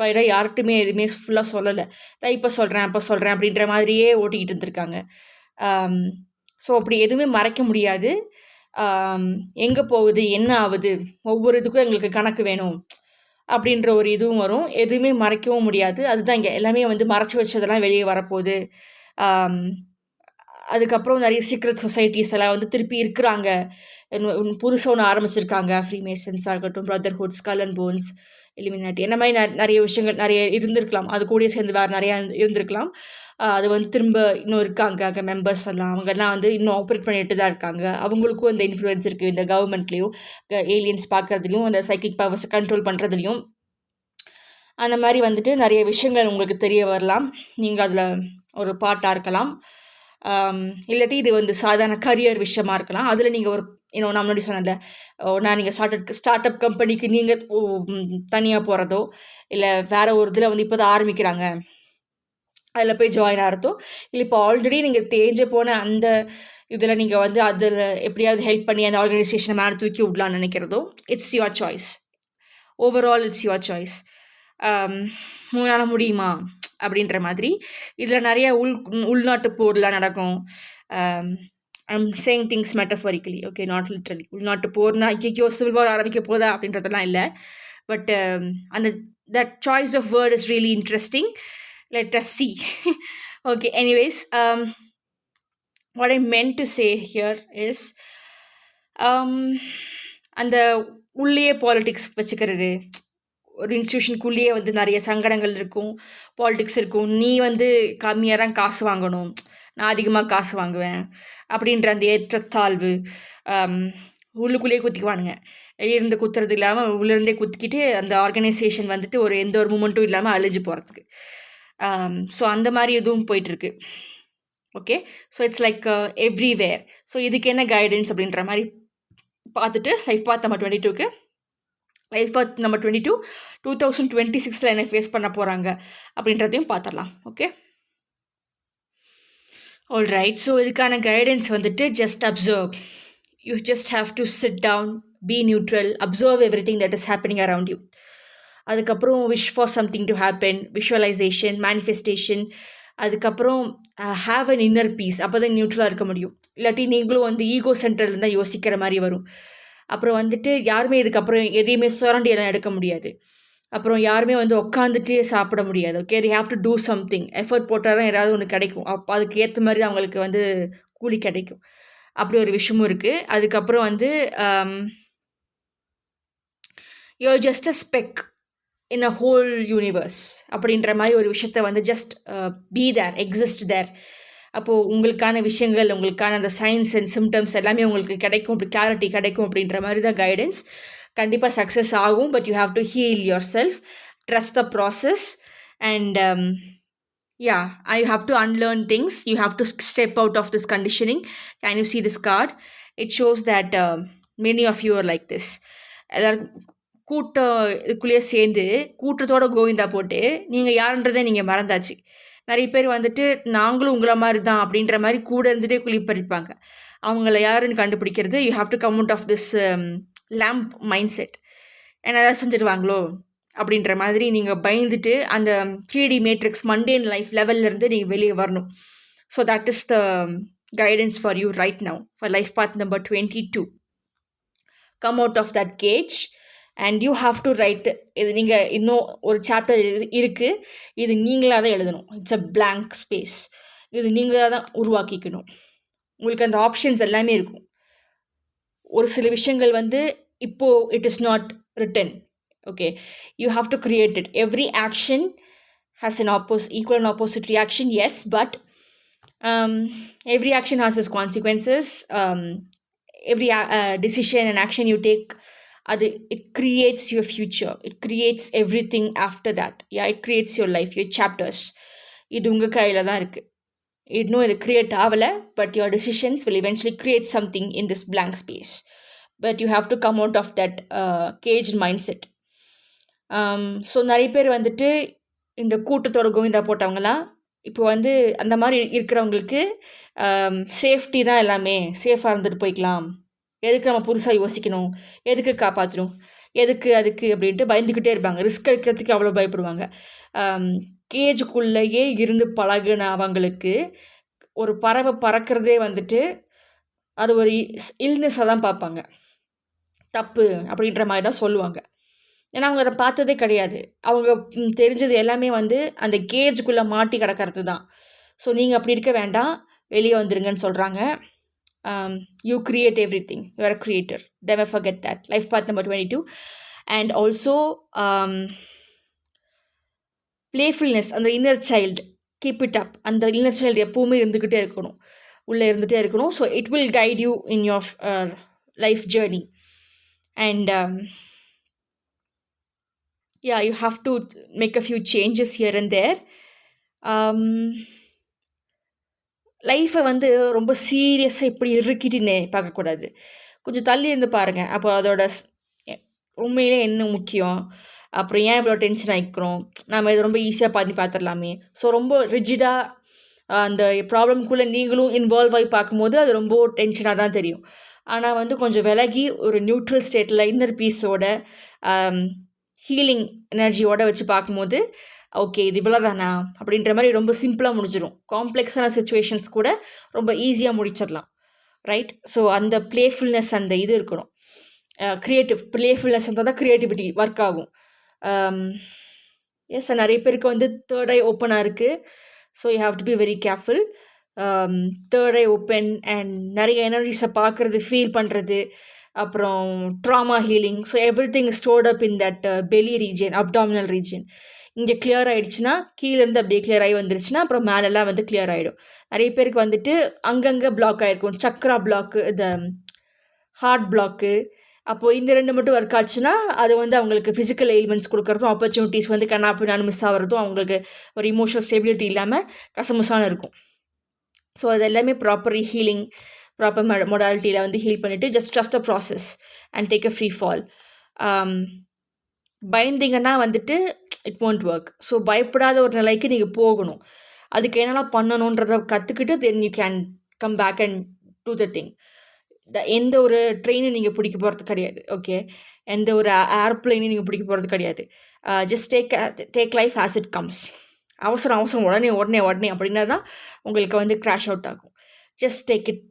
வைடாக யார்கிட்டுமே எதுவுமே ஃபுல்லாக சொல்லலை. இப்போ சொல்கிறேன் அப்போ சொல்கிறேன் அப்படின்ற மாதிரியே ஓட்டிக்கிட்டு இருந்திருக்காங்க. ஸோ அப்படி எதுவுமே மறைக்க முடியாது. எங்கே போகுது, என்ன ஆகுது, ஒவ்வொரு இதுக்கும் எங்களுக்கு கணக்கு வேணும் அப்படின்ற ஒரு இதுவும் வரும். எதுவுமே மறைக்கவும் முடியாது. அதுதான் இங்கே எல்லாமே வந்து மறைச்சி வச்சதெல்லாம் வெளியே வரப்போகுது. அதுக்கப்புறம் நிறைய சீக்ரெட் சொசைட்டிஸ் எல்லாம் வந்து திருப்பி இருக்கிறாங்க. புதுசாக ஒன்று ஆரம்பிச்சிருக்காங்க. ஃப்ரீமேசன்ஸாக இருக்கட்டும், பிரதர்ஹுட், ஸ்கல் அண்ட் போன்ஸ், எலிமினாட்டி, என்ன மாதிரி நிறைய விஷயங்கள் நிறைய இருந்திருக்கலாம். அது கூடயே சேர்ந்து வேறு நிறையா இருந்திருக்கலாம். அது வந்து திரும்ப இன்னும் இருக்காங்க அங்கே மெம்பர்ஸ் எல்லாம். அவங்கெல்லாம் வந்து இன்னும் ஆப்ரேட் பண்ணிட்டு தான் இருக்காங்க. அவங்களுக்கும் இந்த இன்ஃப்ளூயன்ஸ் இருக்குது இந்த கவர்மெண்ட்லேயும், ஏலியன்ஸ் பார்க்குறதுலையும், அந்த சைக்கிக் பவர்ஸை கண்ட்ரோல் பண்ணுறதுலையும். அந்த மாதிரி வந்துட்டு நிறைய விஷயங்கள் உங்களுக்கு தெரிய வரலாம். நீங்கள் அதில் ஒரு பார்ட்டாக இருக்கலாம். இல்லாட்டி இது வந்து சாதாரண கரியர் விஷயமா இருக்கலாம். அதில் நீங்கள் ஒரு நான் முன்னாடி சொன்னேன்ல, நான் நீங்கள் ஸ்டார்ட் அப் கம்பெனிக்கு நீங்கள் தனியாக போகிறதோ, இல்லை வேறு ஒரு இதில் வந்து இப்போ தான் ஆரம்பிக்கிறாங்க, அதில் போய் ஜாயின் ஆகிறதோ, இல்லை இப்போ ஆல்ரெடி நீங்கள் தேஞ்சு போன அந்த இதில் நீங்கள் வந்து அதில் எப்படியாவது ஹெல்ப் பண்ணி அந்த ஆர்கனைசேஷனை மேலே தூக்கி விடலான்னு நினைக்கிறதோ, it's your choice. Overall it's your choice. உங்களால் முடியுமா அப்படின்ற மாதிரி. இதில் நிறைய உள்நாட்டு போர்லாம் நடக்கும். I'm saying things metaphorically, okay, not literally. உள்நாட்டு போர்னா ஐயோ சிவில் வார் ஆரம்பிக்க போதா அப்படின்றதெல்லாம் இல்லை. பட் அந்த that choice of word is really interesting. Let us see. Okay, anyways, what I meant to say here is அந்த உள்ளே பாலிட்டிக்ஸ் வச்சுக்கிறது, ஒரு இன்ஸ்டியூஷனுக்குள்ளேயே வந்து நிறைய சங்கடங்கள் இருக்கும், பாலிட்டிக்ஸ் இருக்கும். நீ வந்து கம்மியாக தான் காசு வாங்கணும், நான் அதிகமாக காசு வாங்குவேன் அப்படின்ற அந்த ஏற்றத்தாழ்வு உள்ளுக்குள்ளேயே குத்திக்குவானுங்க. வெளியிருந்து குத்துறது இல்லாமல் உள்ளேருந்தே குத்திக்கிட்டு அந்த ஆர்கனைசேஷன் வந்துட்டு ஒரு எந்த ஒரு மூமெண்ட்டும் இல்லாமல் அழிஞ்சு போகிறதுக்கு. ஸோ அந்த மாதிரி எதுவும் போயிட்டுருக்கு. Okay, so it's like everywhere. So இதுக்கு என்ன கைடன்ஸ் அப்படின்ற மாதிரி பார்த்துட்டு லைஃப் பாத் நம்ம 22க்கு லைஃப் பாத் நம்ம 22 2026 என்ன ஃபேஸ் பண்ண போகிறாங்க அப்படின்றதையும் பார்த்துடலாம். Okay, all right. ஸோ இதுக்கான கைடன்ஸ் வந்துட்டு just observe. You just have to sit down, be neutral, observe everything that is happening around you. அதுக்கப்புறம் wish for something to happen, visualisation, manifestation. அதுக்கப்புறம் have an inner peace. அப்போ தான் நியூட்ரலாக இருக்க முடியும். இல்லாட்டி நீங்களும் வந்து ஈகோ சென்டர்லேருந்து தான் யோசிக்கிற மாதிரி வரும். அப்புறம் வந்துட்டு யாருமே இதுக்கப்புறம் எதையுமே சுரண்டி எல்லாம் எடுக்க முடியாது. அப்புறம் யாருமே வந்து உட்காந்துட்டு சாப்பிட முடியாது. Okay, the have to do something. Effort போட்டால் தான் ஏதாவது ஒன்று கிடைக்கும். அப்போ அதுக்கு ஏற்ற மாதிரி அவங்களுக்கு வந்து கூலி கிடைக்கும். அப்படி ஒரு விஷயமும் இருக்குது. அதுக்கப்புறம் வந்து you just a spec in a whole universe அப்படின்ற மாதிரி ஒரு விஷயத்த வந்து ஜஸ்ட் பி தேர், எக்ஸிஸ்ட் தேர் அப்போது உங்களுக்கான விஷயங்கள், உங்களுக்கான அந்த சைன்ஸ் அண்ட் சிம்டம்ஸ் எல்லாமே உங்களுக்கு கிடைக்கும், அப்படி கிளாரிட்டி கிடைக்கும் அப்படின்ற மாதிரி தான் கைடன்ஸ். கண்டிப்பாக சக்ஸஸ் ஆகும். But you have to heal your self, trust the process, and you have to unlearn things. You have to step out of this conditioning. Can you see this card? It shows that many of you are like this. எல்லாரும் இதுக்குள்ளேயே சேர்ந்து கூட்டத்தோட கோவிந்தா போட்டு நீங்கள் யாருன்றதை நீங்கள் மறந்தாச்சு. நிறைய பேர் வந்துட்டு நாங்களும் உங்களை மாதிரி தான் அப்படின்ற மாதிரி கூட இருந்துகிட்டே குளிப்பறிப்பாங்க. அவங்கள யாருன்னு கண்டுபிடிக்கிறது, you have to come out of this lamp mindset. ஏன்னா ஏதாவது செஞ்சுடுவாங்களோ அப்படின்ற மாதிரி நீங்கள் பயந்துட்டு அந்த 3D மேட்ரிக்ஸ் மண்டேன் லைஃப் லெவல்லேருந்து நீங்கள் வெளியே வரணும். So that is the guidance for you right now for life path number 22. Come out of that cage and you have to write. இது நீங்கள் இன்னும் ஒரு சாப்டர் இருக்குது, இது நீங்களாக தான் எழுதணும். It's a blank space. இது நீங்களாக தான் உருவாக்கிக்கணும். உங்களுக்கு அந்த ஆப்ஷன்ஸ் எல்லாமே இருக்கும். ஒரு சில விஷயங்கள் வந்து இப்போது it is not return. Okay, you have to create it. Every action has an equal and opposite reaction, yes, but every action has its consequences. Every decision and action you take, it creates your future. It creates everything after that. Yeah, it creates your life, your chapters. இது உங்கள் கையில் தான் இருக்குது. இன்னும் இது create ஆகலை, but your decisions will eventually create something in this blank space. But you have to come out of that caged mindset. So நிறைய பேர் வந்துட்டு இந்த கூட்டத்தோட கோவிந்தா போட்டவங்களாம் இப்போ வந்து அந்த மாதிரி இருக்கிறவங்களுக்கு சேஃப்டி தான் எல்லாமே, சேஃபாக இருந்துட்டு போய்க்கலாம், எதுக்கு நம்ம புதுசாக யோசிக்கணும், எதுக்கு காப்பாற்றணும், எதுக்கு அதுக்கு அப்படின்ட்டு பயந்துக்கிட்டே இருப்பாங்க. ரிஸ்க் எடுக்கிறதுக்கு அவ்வளோ பயப்படுவாங்க. கேஜுக்குள்ளேயே இருந்து பழகுனவங்களுக்கு ஒரு பறவை பறக்கிறதே வந்துட்டு அது ஒரு இல்னஸாக தான் பார்ப்பாங்க, தப்பு அப்படின்ற மாதிரி தான் சொல்லுவாங்க. ஏன்னா அவங்க அதை பார்த்ததே கிடையாது. அவங்க தெரிஞ்சது எல்லாமே வந்து அந்த கேஜுக்குள்ளே மாட்டி கிடக்கிறது தான். ஸோ நீங்கள் அப்படி இருக்க வேண்டாம், வெளியே வந்துருங்கன்னு சொல்கிறாங்க. You create everything, you are a creator, never forget that. Life path number 22. And also playfulness, அந்த inner child, keep it up. அந்த இன்னர் சைல்டு எப்போவுமே இருந்துக்கிட்டே இருக்கணும், உள்ளே இருந்துகிட்டே இருக்கணும். So it will guide you in your life journey. And you have to make a few changes here and there. லைஃப்பை வந்து ரொம்ப சீரியஸாக இப்படி இறுக்கிட்டுன்னு பார்க்கக்கூடாது. கொஞ்சம் தள்ளி இருந்து பாருங்கள். அப்போ அதோட உண்மையிலே என்ன முக்கியம், அப்புறம் ஏன் இவ்வளோ டென்ஷன் ஆகிக்கிறோம், நம்ம இதை ரொம்ப ஈஸியாக பார்த்துடலாமே. ஸோ ரொம்ப ரிஜிடாக அந்த ப்ராப்ளம்குள்ளே நீங்களும் இன்வால்வ் ஆகி பார்க்கும்போது அது ரொம்ப டென்ஷனாக தான் தெரியும். ஆனால் வந்து கொஞ்சம் விலகி ஒரு நியூட்ரல் ஸ்டேட்டில் இன்னர் பீஸோட ஹீலிங் எனர்ஜியோட வச்சு பார்க்கும்போது ஓகே இது இவ்வளோ தானா அப்படின்ற மாதிரி ரொம்ப சிம்பிளாக முடிஞ்சிடும். காம்ப்ளெக்ஸான சுச்சுவேஷன்ஸ் கூட ரொம்ப ஈஸியாக முடிச்சிடலாம், ரைட்? ஸோ அந்த பிளேஃபுல்னஸ், அந்த இது இருக்கணும். பிளேஃபுல்னஸ் இருந்தால் தான் க்ரியேட்டிவிட்டி ஒர்க் ஆகும். எஸ், நிறைய பேருக்கு வந்து தேர்ட் ஐ ஓப்பனாக இருக்குது. So you have to be very careful. Third eye open and நிறைய எனர்ஜிஸை பார்க்குறது, ஃபீல் பண்ணுறது, அப்புறம் trauma healing. So everything stored up in that belly region, abdominal region. இங்கே கிளியர் ஆகிடுச்சுன்னா கீழேருந்து அப்படியே கிளியர் ஆகி வந்துருச்சுன்னா அப்புறம் மேலெல்லாம் வந்து கிளியர் ஆகிடும். நிறைய பேருக்கு வந்துட்டு அங்கங்கே பிளாக் ஆகிருக்கும், சக்ரா பிளாக்கு, இந்த ஹார்ட் பிளாக்கு. அப்போது இந்த ரெண்டு மட்டும் ஒர்க் ஆச்சுன்னா அது வந்து அவங்களுக்கு ஃபிசிக்கல் எலிமெண்ட்ஸ் கொடுக்குறதும், ஆப்பர்ச்சுனிட்டிஸ் வந்து கண்ணாப்பினான்னு மிஸ் ஆகிறதும், அவங்களுக்கு ஒரு இமோஷனல் ஸ்டெபிலிட்டி இல்லாமல் கசமுசான இருக்கும். ஸோ அது எல்லாமே ப்ராப்பர் ஹீலிங், ப்ராப்பர் மொடாலிட்டியில் வந்து ஹீல் பண்ணிவிட்டு just trust a process and take a free fall. பயந்தீங்கன்னா வந்துட்டு இட் ஒன்ட் ஒர்க். ஸோ பயப்படாத ஒரு நிலைக்கு நீங்கள் போகணும். அதுக்கு என்னெல்லாம் பண்ணணுன்றதை கற்றுக்கிட்டு then you can come back and do the thing. எந்த ஒரு ட்ரெயினை நீங்கள் பிடிக்க போகிறது கிடையாது, ஓகே? எந்த ஒரு ஏர்ப்ளைனையும் நீங்கள் பிடிக்க போகிறது கிடையாது. Just take life as it comes. அவசரம் உடனே அப்படின்னா தான் உங்களுக்கு வந்து க்ராஷ் அவுட் ஆகும். Just take it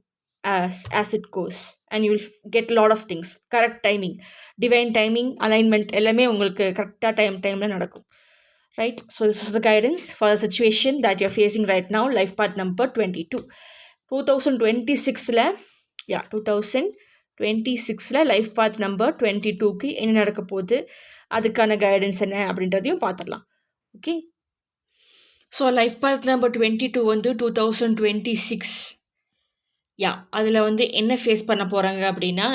as it goes and you will get a lot of things. Correct timing, divine timing, alignment எல்லாமே உங்களுக்கு கரெக்டாக டைமில் நடக்கும், right? So this is the guidance for the situation that you're facing right now. Life path number 22. 2026 life path number 22க்கு என்ன நடக்க போகுது, அதுக்கான கைடன்ஸ் என்ன அப்படின்றதையும் பார்த்துடலாம், okay? So life path number 22 வந்து 2026. அதில் வந்து என்ன ஃபேஸ் பண்ண போகிறாங்க அப்படின்னா,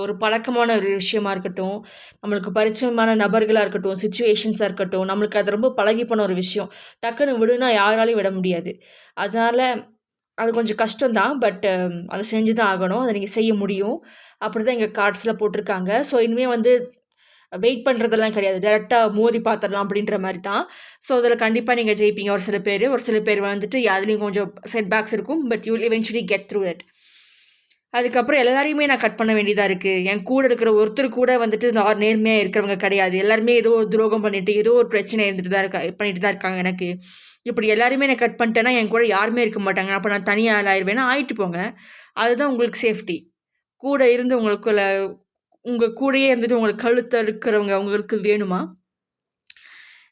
ஒரு பழக்கமான ஒரு விஷயமா இருக்கட்டும், நம்மளுக்கு பரிச்சயமான நபர்களாக இருக்கட்டும், சிச்சுவேஷன்ஸாக இருக்கட்டும், நம்மளுக்கு அது ரொம்ப பழகி போன ஒரு விஷயம். டக்குன்னு விடுனா யாராலையும் விட முடியாது. அதனால அது கொஞ்சம் கஷ்டம் தான். பட் அத செஞ்சு தான் ஆகணும். அத நீங்க செய்ய முடியும். அப்படிதான் எங்க கார்ட்ஸ்ல போட்டிருக்காங்க. ஸோ இனிமே வந்து வெயிட் பண்றதெல்லாம் கிடையாது. டைரக்ட்டா மோதி பார்த்துடலாம் அப்படின்ற மாரி தான். ஸோ அதில கண்டிப்பா நீங்க ஜெயிப்பீங்க ஒரு சில பேரு. ஒரு சில பேர் வந்துட்டு அதுலயும் கொஞ்சம் செட் பேக்ஸ் இருக்கும். But you will eventually get through it. அதுக்கப்புறம் எல்லாரையுமே நான் கட் பண்ண வேண்டியதா இருக்கு. என் கூட இருக்கிற ஒருத்தர் கூட வந்துட்டு நேர்மையா இருக்கிறவங்க கிடையாது. எல்லாருமே ஏதோ ஒரு துரோகம் பண்ணிட்டு, ஏதோ ஒரு பிரச்சனை இருந்துட்டு தான் பண்ணிட்டு தான் இருக்காங்க எனக்கு. இப்படி எல்லாரையுமே நான் கட் பண்ணிட்டேன்னா, என் கூட யாருமே இருக்க மாட்டாங்க. அப்ப நான் தனி ஆள் ஆயிருவேன்னா, ஆயிட்டு போங்க. அதுதான் உங்களுக்கு சேஃப்டி. கூட இருந்து உங்க கூடயே இருந்துட்டு உங்களுக்கு கழுத்த இருக்கிறவங்க உங்களுக்கு வேணுமா?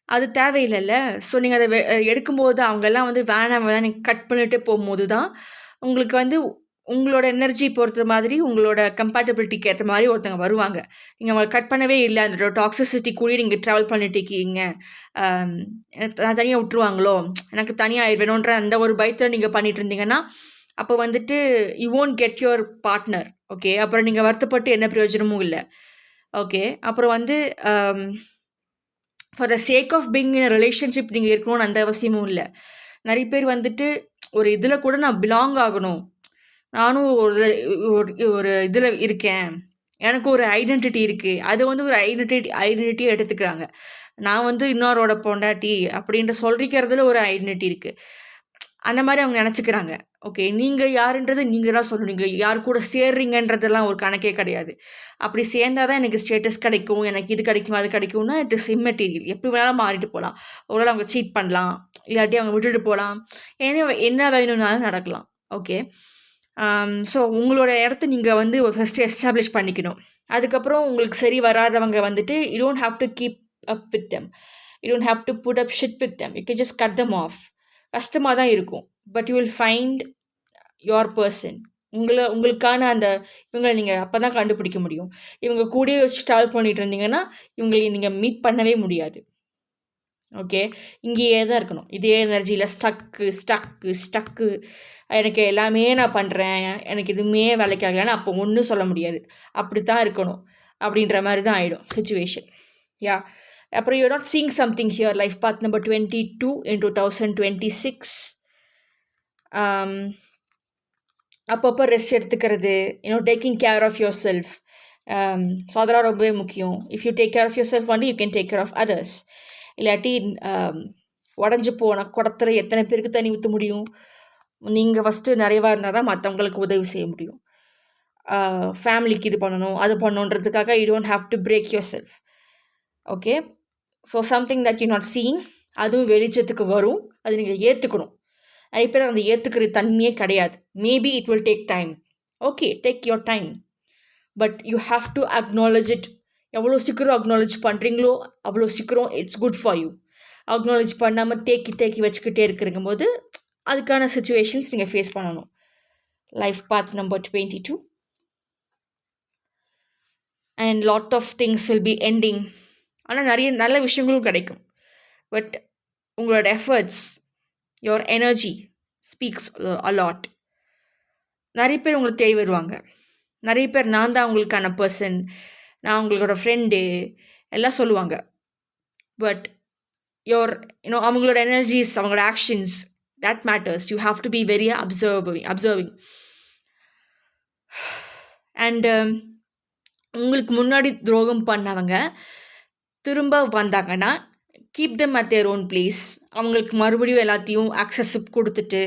அது தேவையில்லல்ல. ஸோ நீங்க அத எடுக்கும்போது அவங்கலாம் வந்து வேணாம் வேணாம் நீங்க கட் பண்ணிட்டு போம்போது தான், உங்களுக்கு வந்து உங்களோட எனர்ஜி பொறுத்த மாதிரி, உங்களோட கம்பேட்டபிலிட்டிக்கு ஏத்த மாரி ஒருத்தங்க வருவாங்க. நீங்க அவங்கள கட் பண்ணவே இல்ல. அந்த டாக்ஸிசிட்டி கூடயே நீங்க ட்ராவல் பண்ணிட்டு இருக்கீங்க. அம் தனியா விட்டுருவாங்களோ! எனக்கு தனியா வேணுன்ற அந்த ஒரு பயத்துல நீங்க பண்ணிட்டு இருந்தீங்கன்னா, அப்போ வந்துட்டு you won't get your partner. Okay. அப்புறம் நீங்க வருத்தப்பட்டு எந்த பிரயோஜனமும் இல்ல. ஓகே. அப்புறம் வந்து um for the sake of being in a relationship நீங்க இருக்கணும்னு அந்த அவசியமும் இல்ல. நெறைய பேர் வந்துட்டு ஒரு இதுல கூட நான் பிலாங் ஆகணும். நானும் ஒரு இதுல இருக்கேன். எனக்கு ஒரு ஐடென்டிட்டி இருக்கு. அது வந்து ஒரு ஐடென்டிட்டியா எடுத்துக்கிறாங்க. நான் வந்து இன்னொருவரோட பொண்டாட்டி அப்படின்ட்டு சொல்லிக்கிறதுல ஒரு ஐடென்டிட்டி இருக்கு. அந்த மாரி அவங்க நெனச்சுக்கிறாங்க. ஓகே. நீங்க யாருன்றத நீங்க தான் சொல்லணும். நீங்க யார் கூட சேர்றீங்கன்றதெல்லாம் ஒரு கணக்கே கிடையாது. அப்படி சேர்ந்தா தான் எனக்கு ஸ்டேட்டஸ் கிடைக்கும். எனக்கு இது கிடைக்கும், அது கிடைக்கும்னா இட் இஸ் இம்மெட்டீரியல். எப்படி வேணாலும் மாறிட்டு போலாம். ஒருவேள அவங்க சீட் பண்ணலாம். இல்லாட்டி அவங்க விட்டுட்டு போலாம். என்ன வேணும்னாலும் நடக்கலாம். ஓகே. ஸோ உங்களோட இடத்த நீங்க வந்து ஃபர்ஸ்ட்டு எஸ்டாப்ளிஷ் பண்ணிக்கணும். அதுக்கப்புறம் உங்களுக்கு சரி வராதவங்க வந்துட்டு you don't have to keep up with them. You don't have to put up shit with them. You can just cut them off. கஷ்டமா தான் இருக்கும். But you will find your person. உங்களுக்கான அந்த இவங்கள நீங்க அப்பதான் கண்டுபிடிக்க முடியும். இவங்க கூடயே வச்சு ட்ராவல் பண்ணிட்டு இருந்தீங்கன்னா, இவங்கள நீங்க மீட் பண்ணவே முடியாது. ஓகே. இங்கேயே தான் இருக்கணும். இதே எனர்ஜியில ஸ்டக்கு. எனக்கு எல்லாமே நான் பண்றேன். எனக்கு எதுவுமே வேலைக்கு ஆகலன்னு அப்போ ஒண்ணும் சொல்ல முடியாது. அப்படித்தான் இருக்கணும். அப்படின்ற மாரி தான் ஆயிடும் சிச்சுவேஷன். யாஹ்! அப்புறம் you are not seeing something here life path number 22 in 2026. Um அப்பப்போ ரெஸ்ட் எடுத்துக்கிறது, taking care of yourself. So அதெல்லாம் ரொம்பவே முக்கியம். If you take care of yourself only you can take care of others. இல்லாட்டி உடஞ்சு போன குடத்துல எத்தனை பேருக்கு தண்ணி ஊத்த முடியும்? நீங்க ஃபர்ஸ்ட்டு நிறைவா இருந்தா தான் மத்தவங்களுக்கு உதவி செய்ய முடியும். ஃபேமிலிக்கு இது பண்ணணும், அது பண்ணணுன்றதுக்காக you don't have to break yourself. Okay. So something that you not seeing அதுவும் வெளிச்சத்துக்கு வரும். அது நீங்க ஏத்துக்கணும். நிறைய பேர் அந்த ஏத்துக்கிற தன்மையே கிடையாது. Maybe it will take time. Okay. Take your time. But you have to acknowledge it. எவ்வளோ சீக்கிரம் அக்னாலஜ் பண்ணுறீங்களோ, அவ்வளோ சீக்கிரம் it's good for you. Acknowledge பண்ணாமல் தேக்கி வச்சுக்கிட்டே இருக்கிறங்கும்போது அதுக்கான சிச்சுவேஷன்ஸ் நீங்கள் ஃபேஸ் பண்ணணும். Life path number 22. And lot of things will be ending. ஆனால் நிறைய நல்ல விஷயங்களும் கிடைக்கும். பட் உங்களோட efforts, your energy speaks a lot. நிறைய பேர் உங்களை தேடி வருவாங்க. நிறைய பேர் நான் தான் உங்களுக்கான பர்சன், நான் உங்களோட ஃப்ரெண்டு எல்லாம் சொல்லுவாங்க. பட் அவங்களோட எனர்ஜிஸ், அவங்களோட actions, that matters. You have to be very observing. And உங்களுக்கு முன்னாடி துரோகம் பண்ணவங்க திரும்ப வந்தாங்கன்னா, keep them at their own place. அவங்களுக்கு மறுபடியும் எல்லாத்தையும் ஆக்சஸ் கொடுத்துட்டு,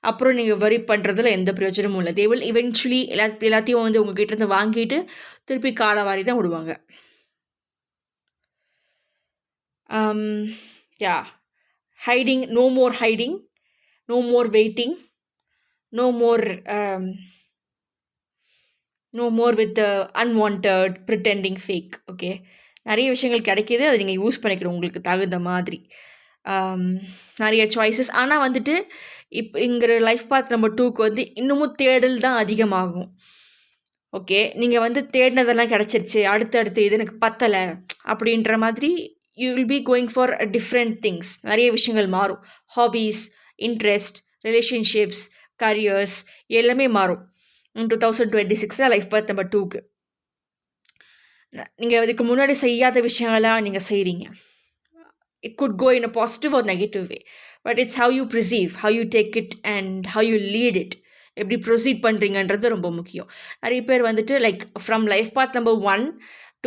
அப்புறம் நீங்கள் வரி பண்ணுறதுல எந்த பிரயோஜனமும் இல்லை. They will eventually எல்லாத்தையும் வந்து உங்ககிட்ட இருந்து வாங்கிட்டு திருப்பி காலவாரி தான் விடுவாங்க. Hiding, no more hiding. No more waiting. No more with the unwanted pretending fake. Okay. நிறைய விஷயங்கள் கிடைக்கிது. அதை நீங்கள் யூஸ் பண்ணிக்கணும் உங்களுக்கு தகுந்த மாதிரி. நிறைய சாய்ஸஸ். ஆனால் வந்துட்டு இங்கிற லைஃப் பாத் நம்பர் 2க்கு வந்து இன்னமும் தேடல் தான் அதிகமாகும். ஓகே. நீங்கள் வந்து தேடினதெல்லாம் கிடச்சிருச்சு, அடுத்தடுத்து இது எனக்கு பத்தலை அப்படின்ற மாதிரி you will be going for different things. நிறைய விஷயங்கள் மாறும். ஹாபீஸ், இன்ட்ரெஸ்ட், ரிலேஷன்ஷிப்ஸ், கரியர்ஸ் எல்லாமே மாறும். 2026 லைஃப் பார்ட் நம்பர் 2க்கு நீங்கள் இதுக்கு முன்னாடி செய்யாத விஷயங்கள்லாம் நீங்கள் செய்வீங்க. It could go in a positive or negative way, but it's how you perceive, how you take it and how you lead it. எப்படி ப்ரொசீட் பண்ணுறீங்கன்றது ரொம்ப முக்கியம். நிறைய பேர் வந்துட்டு like from life part number 1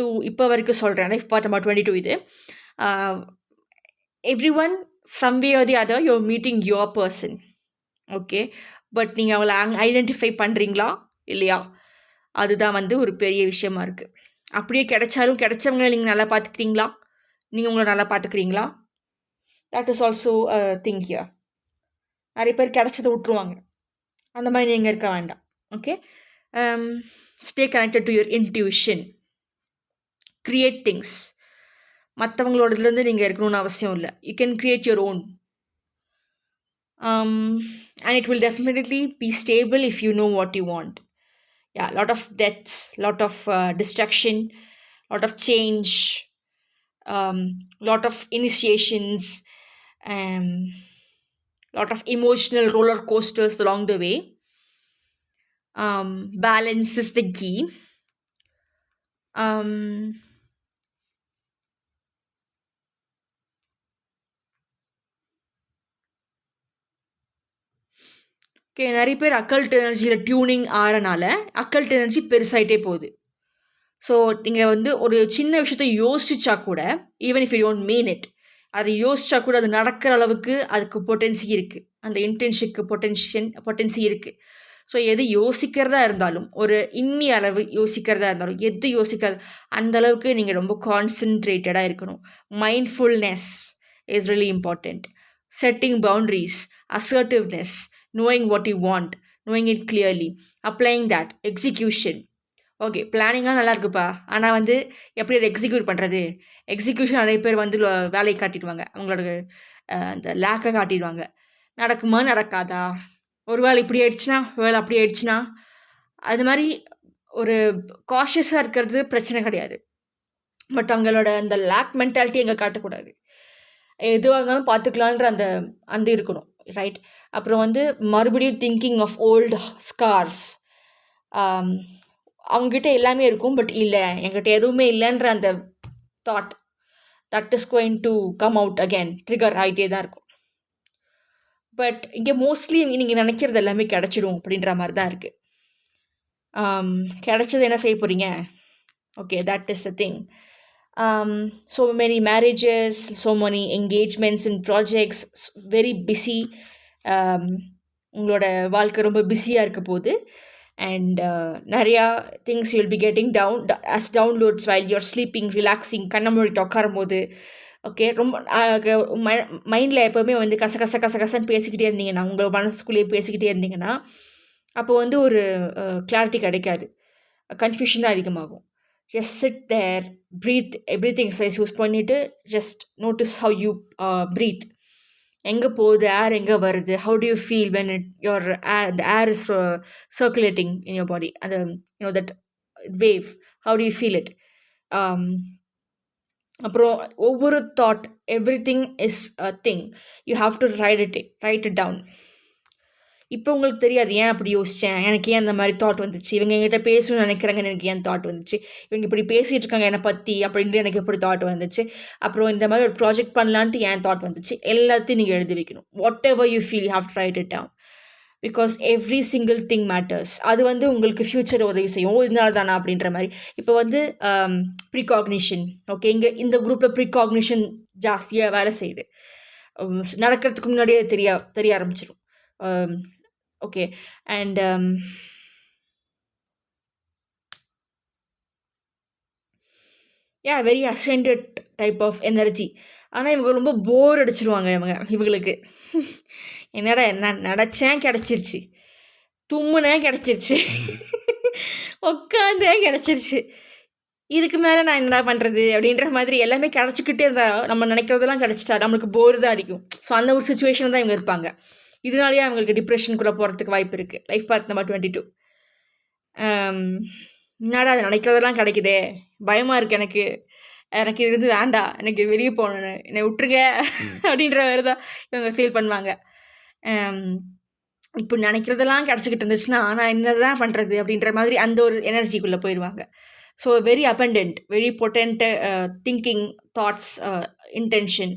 to இப்போ வரைக்கும் சொல்கிறேன், லைஃப் பார்ட் நம்பர் 22 இது. Every one some way or the other you are meeting your person. Okay, but நீங்கள் அவளை ஐடென்டிஃபை பண்ணுறீங்களா இல்லையா? அதுதான் வந்து ஒரு பெரிய விஷயமா இருக்குது. அப்படியே கிடைச்சாலும் கிடைச்சவங்களை நீங்கள் நல்லா பார்த்துக்கிறீங்களா? நீங்கள் உங்களை நல்லா பார்த்துக்கிறீங்களா? That is also thing here. நிறைய பேர் கிடைச்சதை விட்டுருவாங்க. அந்த மாதிரி நீங்கள் இருக்க வேண்டாம். Okay, stay connected to your intuition. Create things. மற்றவங்களோடதுலேருந்து நீங்கள் இருக்கணும்னு அவசியம் இல்லை. You can create your own. And it will definitely be stable if you know what you want. Yeah, lot of deaths, lot of distraction, lot of change, lot of initiations, lot of emotional roller coasters along the way. Balance is the key. Okay, நிறைய பேர் occult எனர்ஜியில் tuning ஆகிறனால occult energy பெருசாயிட்டே போகுது. So நீங்கள் வந்து ஒரு சின்ன விஷயத்தை யோசிச்சா கூட, even if you don't mean it, அதை யோசிச்சா கூட அது நடக்கிற அளவுக்கு அதுக்கு பொட்டன்சி இருக்குது. அந்த இன்டென்ஷனுக்கு பொட்டன்சி இருக்குது. ஸோ எது யோசிக்கிறதா இருந்தாலும், ஒரு இம்மி அளவு யோசிக்கிறதா இருந்தாலும், எது யோசிக்காது அந்த அளவுக்கு நீங்கள் ரொம்ப கான்சன்ட்ரேட்டடாக இருக்கணும். Mindfulness is really important. Setting boundaries, assertiveness, knowing what you want, knowing it clearly, applying that, execution. Okay, பிளானிங்லாம் நல்லா இருக்குப்பா, ஆனால் வந்து எப்படி அதை எக்ஸிக்யூட் பண்ணுறது? எக்ஸிக்யூஷன் நிறைய பேர் வந்து வேலையை காட்டிடுவாங்க, அவங்களோட அந்த லேக்கை காட்டிடுவாங்க. நடக்குமா நடக்காதா? ஒரு வேலை இப்படி ஆயிடுச்சுன்னா, வேலை அப்படி ஆயிடுச்சுன்னா, அது மாதிரி ஒரு காஷியஸாக இருக்கிறது பிரச்சனை கிடையாது. பட் அவங்களோட அந்த லேக் மென்டாலிட்டி எங்கே காட்டக்கூடாது. எதுவாக இருந்தாலும் பார்த்துக்கலான்ற அந்த அந்த இருக்கணும், ரைட்? அப்புறம் வந்து மறுபடியும் திங்கிங் ஆஃப் ஓல்டு ஸ்கார்ஸ். அவங்ககிட்ட எல்லாமே இருக்கும், பட் இல்லை என்கிட்ட எதுவுமே இல்லைன்ற அந்த thought, that is going to come out again, trigger ஆகிட்டே தான் இருக்கும். பட் இங்கே மோஸ்ட்லி நீங்கள் நினைக்கிறது எல்லாமே கிடச்சிடும் அப்படின்ற மாதிரி தான் இருக்குது. கிடச்சது என்ன செய்ய போகிறீங்க? Okay, that is the thing. So many marriages, so many engagements and projects, very busy. உங்களோட வாழ்க்கை ரொம்ப பிஸியாக இருக்க போகுது. அண்ட் நிறையா things you'll be getting downloads while you're sleeping, relaxing, கண்ணை மூடிட்டு உட்காரும் போது. ஓகே, ரொம்ப மைண்டில் எப்போவுமே வந்து கசன்னு பேசிக்கிட்டே இருந்தீங்கன்னா, உங்கள் மனசுக்குள்ளேயே பேசிக்கிட்டே இருந்தீங்கன்னா, அப்போ வந்து ஒரு கிளாரிட்டி கிடைக்காது, கன்ஃபியூஷன் தான் அதிகமாகும். Just sit there, breathe, everything exercise use பண்ணிவிட்டு just notice how you breathe. எங்கே போகுது ஏர், எங்கே வருது, how do you feel when the air is circulating in your body, and that wave, how do you feel it? அப்புறம் ஒவ்வொரு thought, everything is a thing, you have to write it down. இப்போ உங்களுக்கு தெரியாது ஏன் அப்படி யோசித்தேன், எனக்கு ஏன் அந்த மாதிரி தாட் வந்துச்சு, இவங்க என்கிட்ட பேசணும்னு நினைக்கிறாங்க, எனக்கு ஏன் தாட் வந்துச்சு, இவங்க இப்படி பேசிகிட்டு இருக்காங்க என்னை பற்றி அப்படின்ட்டு எனக்கு எப்படி தாட் வந்துச்சு, அப்புறம் இந்த மாதிரி ஒரு ப்ராஜெக்ட் பண்ணலான்ட்டு ஏன் தாட் வந்துச்சு, எல்லாத்தையும் நீங்கள் எழுதி வைக்கணும். Whatever you feel, you have to write it down, because every single thing matters. அது வந்து உங்களுக்கு ஃப்யூச்சர் உதவி செய்யும். இதனால தானா அப்படின்ற மாதிரி. இப்போ வந்து ப்ரீகாக்னிஷன், ஓகே, இங்கே இந்த குரூப்பில் ப்ரீகாக்னிஷன் ஜாஸ்தியாக வேலை செய்யுது. நடக்கிறதுக்கு முன்னாடியே தெரிய ஆரம்பிச்சிடும். Okay, and very ascended type of energy. ஆனால் இவங்க ரொம்ப போர் அடிச்சிருவாங்க. இவங்களுக்கு என்னடா என்ன நினச்சேன் கிடச்சிருச்சு, தும்முனேன் கிடச்சிருச்சு, உட்காந்தேன் கிடச்சிருச்சு, இதுக்கு மேலே நான் என்னடா பண்ணுறது அப்படின்ற மாதிரி எல்லாமே கிடச்சிக்கிட்டே இருந்தால், நம்ம நினைக்கிறதெல்லாம் கிடச்சிட்டா நம்மளுக்கு போர் தான் அடிக்கும். ஸோ அந்த ஒரு சுச்சுவேஷன் தான் இவங்க இருப்பாங்க. இதனாலேயே அவங்களுக்கு டிப்ரெஷனுக்குள்ளே போகிறதுக்கு வாய்ப்பு இருக்குது. Life part number 22. என்னடா அது நினைக்கிறதெல்லாம் கிடைக்குதே, பயமாக இருக்குது எனக்கு, எனக்கு இது வந்து வேண்டாம், எனக்கு வெளியே போகணும், என்னை விட்டுருங்க அப்படின்ற மாதிரி தான் இவங்க ஃபீல் பண்ணுவாங்க. இப்போ நினைக்கிறதெல்லாம் கிடச்சிக்கிட்டு இருந்துச்சுன்னா நான் என்ன தான் பண்ணுறது அப்படின்ற மாதிரி அந்த ஒரு எனர்ஜிக்குள்ளே போயிடுவாங்க. So very abundant, very potent thinking, thoughts, intention.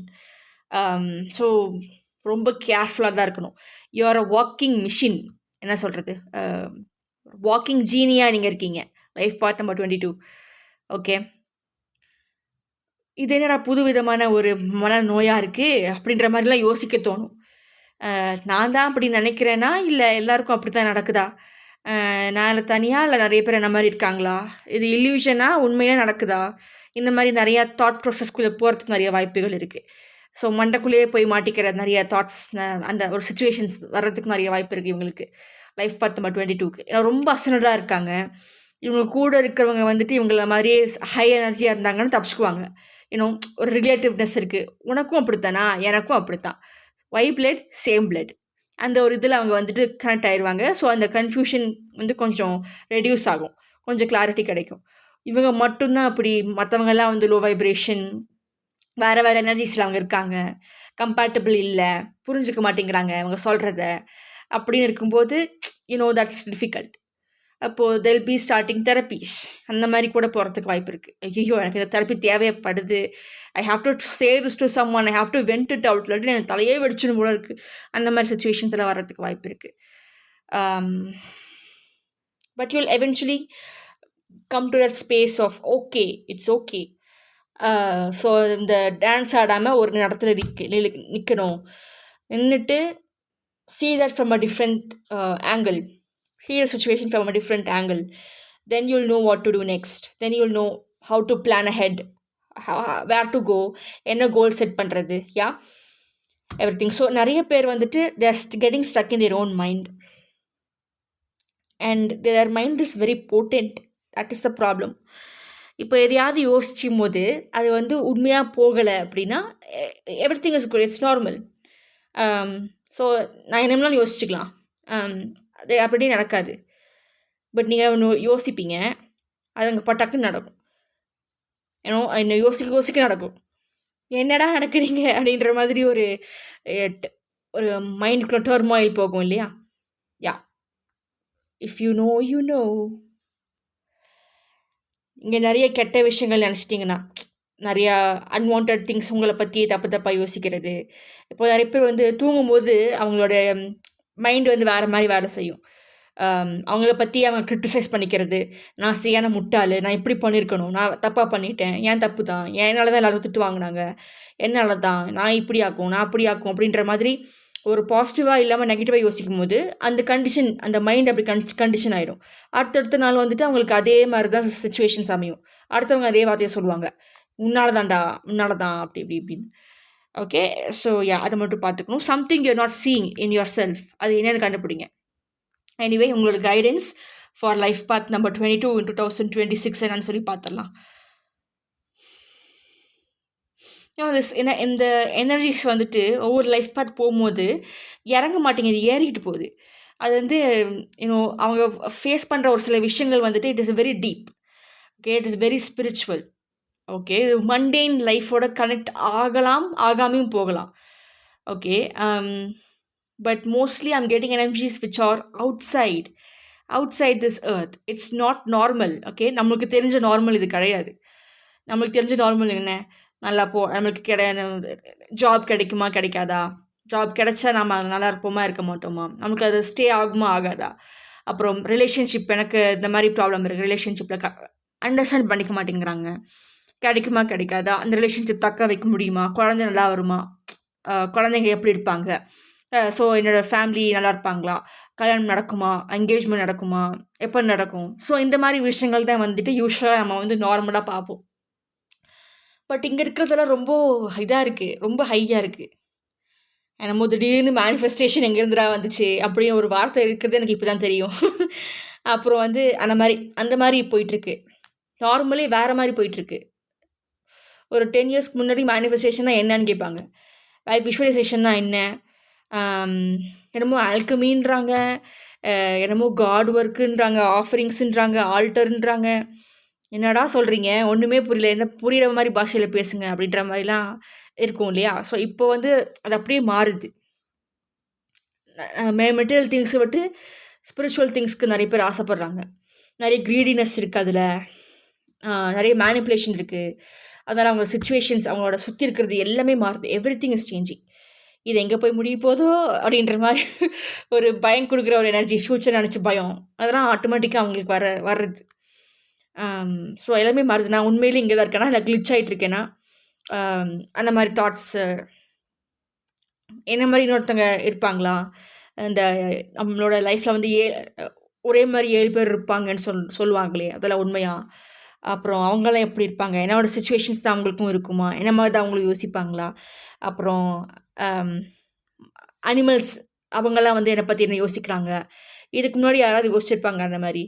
So ரொம்ப கேர்ஃபுல்லாக தான் இருக்கணும். You are a walking machine. என்ன சொல்கிறது, வாக்கிங் ஜீனியாக நீங்கள் இருக்கீங்க. Life part number 22. ஓகே, இது என்னடா புது விதமான ஒரு மனநோயாக இருக்குது அப்படின்ற மாதிரிலாம் யோசிக்க தோணும். நான் தான் அப்படி நினைக்கிறேன்னா, இல்லை எல்லாருக்கும் அப்படி தான் நடக்குதா? நான் தனியாக இல்லை நிறைய பேர் என்ன மாதிரி இருக்காங்களா? இது இல்யூஷனா உண்மையாக நடக்குதா? இந்த மாதிரி நிறையா தாட் ப்ராசஸ்குள்ளே போகிறதுக்கு நிறைய வாய்ப்புகள் இருக்குது. ஸோ மண்டைக்குள்ளேயே போய் மாட்டிக்கிற நிறைய தாட்ஸ், அந்த ஒரு சுச்சுவேஷன்ஸ் வர்றதுக்கு நிறைய வாய்ப்பு இருக்குது இவங்களுக்கு. லைஃப் பார்ட் நம்பர் 22க்கு ரொம்ப அசனடாக இருக்காங்க. இவங்க கூட இருக்கிறவங்க வந்துட்டு இவங்கள மாதிரியே ஹை எனர்ஜியாக இருந்தாங்கன்னு தப்பிச்சுக்குவாங்க. இன்னும் ஒரு ரிலேட்டிவ்னஸ் இருக்குது. உனக்கும் அப்படித்தானா, எனக்கும் அப்படித்தான், ஒய் பிளட் சேம் பிளட், அந்த ஒரு இதில் அவங்க வந்துட்டு கனெக்ட் ஆயிடுவாங்க. ஸோ அந்த கன்ஃபியூஷன் வந்து கொஞ்சம் ரெடியூஸ் ஆகும், கொஞ்சம் கிளாரிட்டி கிடைக்கும். இவங்க மட்டும்தான் அப்படி, மற்றவங்கெல்லாம் வந்து லோ வைப்ரேஷன், வேறு வேறு எனர்ஜிஸில் அவங்க இருக்காங்க, கம்பேட்டபிள் இல்லை, புரிஞ்சுக்க மாட்டேங்கிறாங்க அவங்க சொல்கிறத. அப்படின்னு இருக்கும்போது தட்ஸ் டிஃபிகல்ட். அப்போது தெல் பி ஸ்டார்டிங் தெரப்பீஸ். அந்த மாதிரி கூட போகிறதுக்கு வாய்ப்பு இருக்குது. ஐயோ, எனக்கு இந்த தெரப்பி தேவைப்படுது, I have to say this to someone, I have to vent it out, இல்லாட்டி எனக்கு தலையே வெடிச்சுன்னு போல இருக்குது. அந்த மாதிரி சுச்சுவேஷன்ஸ் எல்லாம் வர்றதுக்கு வாய்ப்பு இருக்குது. But you will eventually come to that space of okay, it's okay. So இந்த டான்ஸ் ஆடாமல் ஒரு இடத்துல நிற்கணும், நின்றுட்டு see that from a different angle, see the situation from a different angle, then you'll know what to do next, then you'll know how to plan ahead, where to go, என்ன goal set பண்ணுறது, யா everything. So நிறைய பேர் வந்துட்டு they are getting stuck in their own mind and their mind is very potent. that is the problem. இப்போ எதையாவது யோசிச்சும் போது அது வந்து உண்மையாக போகலை அப்படின்னா everything is good, it's normal. So நான் என்னெல்லாம் யோசிச்சுக்கலாம், அது அப்படியே நடக்காது. பட் நீங்கள் ஒன்று யோசிப்பீங்க, அது அங்கே பட்டாக்குன்னு நடக்கும். என்ன யோசிக்க நடக்கும். என்னடா நடக்குறீங்க அப்படின்ற மாதிரி ஒரு ஒரு மைண்டுக்குள்ள டர்மாயில் போகும் இல்லையா? Yeah, if you know you know. இங்கே நிறைய கெட்ட விஷயங்கள் நினச்சிட்டிங்கன்னா, நிறையா அன்வான்ட் திங்ஸ், உங்களை பற்றி தப்பாக யோசிக்கிறது. இப்போ நிறைய பேர் வந்து தூங்கும்போது அவங்களோட மைண்டு வந்து வேறு மாதிரி வேலை செய்யும். அவங்கள பற்றி அவங்க கிரிட்டிசைஸ் பண்ணிக்கிறது, நான் சரியான முட்டாள், நான் இப்படி பண்ணியிருக்கணும், நான் தப்பாக பண்ணிட்டேன், ஏன் தப்பு தான், என்னால் தான் எல்லோரும் திட்டு வாங்கினாங்க, என்னால் தான், நான் இப்படி ஆக்கும், நான் அப்படி ஆக்கும் அப்படின்ற மாதிரி ஒரு பாசிட்டிவாக இல்லாமல் நெகட்டிவாக யோசிக்கும் போது அந்த கண்டிஷன், அந்த மைண்ட் அப்படி கண்டிஷன் ஆகிடும். அடுத்தடுத்த நாள் வந்துட்டு அவங்களுக்கு அதே மாதிரி தான் சுச்சுவேஷன்ஸ் அமையும். அடுத்தவங்க அதே வார்த்தையை சொல்லுவாங்க, உன்னால தான்டா, உன்னால தான், அப்படி இப்படி இப்படின்னு. ஓகே, ஸோ யா, அதை மட்டும் பார்த்துக்கணும். Something you are not seeing in yourself, அது என்னென்னு கண்டுபிடிங்க. எனிவே, உங்களோட guidance for life path number 22 in 2026 என்னன்னு சொல்லி பார்த்துடலாம். ஏன்னா இந்த எனர்ஜிஸ் வந்துட்டு ஒவ்வொரு லைஃப் பாத் போகும்போது இறங்க மாட்டேங்குது, ஏறிக்கிட்டு போகுது. அது வந்து அவங்க ஃபேஸ் பண்ணுற ஒரு சில விஷயங்கள் வந்துட்டு it is very deep. Okay, it is very spiritual. Okay, இது மண்டேன் லைஃபோட கனெக்ட் ஆகலாம், ஆகாமையும் போகலாம். Okay, but mostly I'm getting energies which are outside this earth. It's not normal. Okay, நம்மளுக்கு தெரிஞ்ச நார்மல் இது கிடையாது. நம்மளுக்கு தெரிஞ்ச நார்மல் என்ன, நல்லா நம்மளுக்கு ஜாப் கிடைக்குமா கிடைக்காதா, ஜாப் கிடைச்சா நம்ம நல்லா இருப்போமா இருக்க மாட்டோமா, நமக்கு அது ஸ்டே ஆகுமா ஆகாதா, அப்புறம் ரிலேஷன்ஷிப், எனக்கு இந்த மாதிரி ப்ராப்ளம் இருக்குது, ரிலேஷன்ஷிப்பில் அண்டர்ஸ்டாண்ட் பண்ணிக்க மாட்டேங்கிறாங்க, கிடைக்குமா கிடைக்காதா, அந்த ரிலேஷன்ஷிப் தக்க வைக்க முடியுமா, குழந்தை நல்லா வருமா, குழந்தைங்க எப்படி இருப்பாங்க, ஸோ என்னோடய ஃபேமிலி நல்லா இருப்பாங்களா, கல்யாணம் நடக்குமா, என்கேஜ்மெண்ட் நடக்குமா, எப்போ நடக்கும். ஸோ இந்த மாதிரி விஷயங்கள் தான் வந்துட்டு யூஸ்வலாக நம்ம வந்து நார்மலாக பார்ப்போம். பட் இங்கே இருக்கிறதெல்லாம் ரொம்ப இதாக இருக்குது, ரொம்ப ஹையாக இருக்குது. என்னமோ திடீர்னு மேனிஃபெஸ்டேஷன் எங்கேருந்துடா வந்துச்சு அப்படின்னு ஒரு வார்த்தை இருக்கிறது எனக்கு இப்போ தான் தெரியும். அப்புறம் வந்து அந்த மாதிரி போயிட்டுருக்கு. நார்மலி வேறு மாதிரி போயிட்டுருக்கு. ஒரு 10 இயர்ஸ்க்கு முன்னாடி மேனிஃபெஸ்டேஷன்னா என்னன்னு கேட்பாங்க, விஷுவலைசேஷன்னா என்ன, என்னமோ ஆல்கமின்றாங்க, என்னமோ காட் ஒர்க்குன்றாங்க, ஆஃபரிங்ஸுன்றாங்க, ஆல்டர்ன்றாங்க, என்னடா சொல்கிறீங்க ஒன்றுமே புரியல, என்ன புரிகிற மாதிரி பாஷையில் பேசுங்க அப்படின்ற மாதிரிலாம் இருக்கும் இல்லையா? ஸோ இப்போ வந்து அது அப்படியே மாறுது. மெட்டீரியல் திங்ஸை விட்டு ஸ்பிரிச்சுவல் திங்ஸ்க்கு நிறைய பேர் ஆசைப்படுறாங்க. நிறைய க்ரீடினஸ் இருக்குது அதில். நிறைய மேனிப்புலேஷன் இருக்குது. அதனால் அவங்க சிச்சுவேஷன்ஸ் அவங்களோட சுற்றி இருக்கிறது எல்லாமே மாறுது. Everything is changing. இது எங்கே போய் முடிய போதோ அப்படின்ற மாதிரி ஒரு பயம் கொடுக்குற ஒரு எனர்ஜி, ஃப்யூச்சர் நினச்ச பயம், அதெல்லாம் ஆட்டோமேட்டிக்காக அவங்களுக்கு வர்றது. ஸோ எல்லாமே மாறுது. நான் உண்மையிலே இங்கே தான் இருக்கேனா இல்லை கிளிச் ஆகிட்டு இருக்கேன்னா, அந்த மாதிரி தாட்ஸு என்ன மாதிரி இன்னொருத்தங்க இருப்பாங்களா? இந்த நம்மளோட லைஃப்பில் வந்து ஒரே மாதிரி 7 பேர் இருப்பாங்கன்னு சொல்லுவாங்களே, அதெல்லாம் உண்மையா? அப்புறம் அவங்களாம் எப்படி இருப்பாங்க? என்னோட சிச்சுவேஷன்ஸ் தான் அவங்களுக்கும் இருக்குமா? என்ன மாதிரி தான் அவங்களும் யோசிப்பாங்களா? அப்புறம் அனிமல்ஸ் அவங்கெல்லாம் வந்து என்னை பற்றி என்ன யோசிக்கிறாங்க? இதுக்கு முன்னாடி யாராவது யோசிச்சிருப்பாங்க அந்த மாதிரி?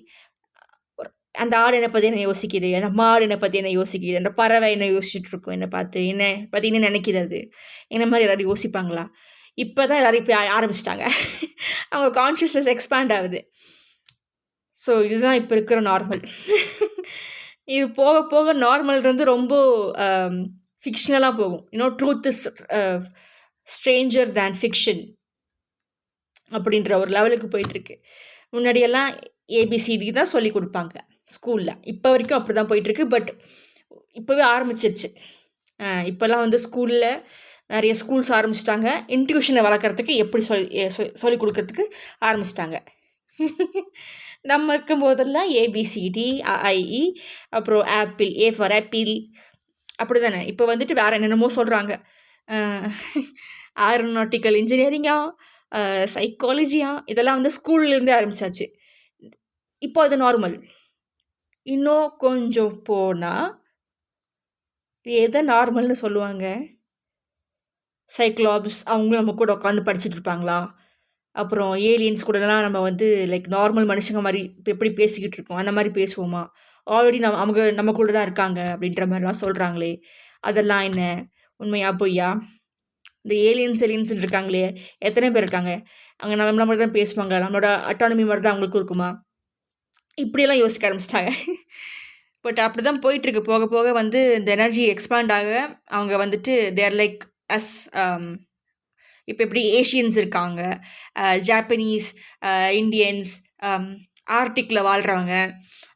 அந்த ஆடு என்னை பற்றி என்ன யோசிக்குது, அந்த மாடு என்னை பற்றி என்ன யோசிக்குது, அந்த பறவை என்ன யோசிச்சுட்டு இருக்கும் என்னை பார்த்து, என்ன பற்றி என்ன நினைக்கிறது, என்ன மாதிரி எல்லாரும் யோசிப்பாங்களா? இப்போ தான் எல்லோரும் இப்படி ஆரம்பிச்சிட்டாங்க. அவங்க கான்ஷியஸ்னஸ் எக்ஸ்பேண்ட் ஆகுது. ஸோ இதுதான் இப்போ இருக்கிற நார்மல். இது போக போக நார்மல்ன்றது ரொம்ப ஃபிக்ஷனலாக போகும். இன்னும் truth is Stranger than fiction அப்படின்ற ஒரு லெவலுக்கு போயிட்டுருக்கு. முன்னாடியெல்லாம் ஏபிசிடி தான் சொல்லி கொடுப்பாங்க ஸ்கூலில். இப்போ வரைக்கும் அப்படி தான் போயிட்டுருக்கு. பட் இப்போவே ஆரம்பிச்சிருச்சு. இப்போல்லாம் வந்து ஸ்கூலில் நிறைய ஸ்கூல்ஸ் ஆரம்பிச்சிட்டாங்க. இன்ட்யூஷனை வளர்க்குறதுக்கு எப்படி சொல்லிக் கொடுக்கறதுக்கு ஆரம்பிச்சிட்டாங்க. நம்ம இருக்கும்போதெல்லாம் ஏபிசிடி, அஐஇ, அப்புறம் ஆப்பிள், ஏ ஃபார் ஆப்பிள், அப்படி தானே. இப்போ வந்துட்டு வேறு என்னென்னமோ சொல்கிறாங்க. ஏரோநாட்டிக்கல் இன்ஜினியரிங்கா, சைக்காலஜியா, இதெல்லாம் வந்து ஸ்கூல்லேருந்தே ஆரம்பித்தாச்சு. இப்போ அது நார்மல். இன்னும் கொஞ்சம் போனால் எதை நார்மல்னு சொல்லுவாங்க? சைக்ளாப்ஸ் அவங்களும் நம்ம கூட உட்காந்து படிச்சுட்டு இருப்பாங்களா? அப்புறம் ஏலியன்ஸ் கூடலாம் நம்ம வந்து லைக் நார்மல் மனுஷங்க மாதிரி இப்போ எப்படி பேசிக்கிட்டு இருக்கோம், அந்த மாதிரி பேசுவோமா? ஆல்ரெடி அவங்க நம்ம கூட தான் இருக்காங்க அப்படின்ற மாதிரிலாம் சொல்கிறாங்களே, அதெல்லாம் என்ன உண்மையா பொய்யா? இந்த ஏலியன்ஸ் இருக்காங்களே, எத்தனை பேர் இருக்காங்க? அங்கே நம்ம மாதிரி தான் பேசுவாங்க, நம்மளோட அட்டானமி மாதிரி தான் அவங்களுக்கும் இருக்குமா? இப்படியெல்லாம் யோசிக்க ஆரம்பிச்சிட்டாங்க. பட் அப்படி தான் போயிட்டுருக்கு. போக போக வந்து இந்த எனர்ஜி எக்ஸ்பேண்ட் ஆக அவங்க வந்துட்டு தேர் லைக் அஸ். இப்போ எப்படி ஏஷியன்ஸ் இருக்காங்க, ஜாப்பனீஸ், இண்டியன்ஸ், ஆர்டிக்கில் வாழ்கிறவங்க,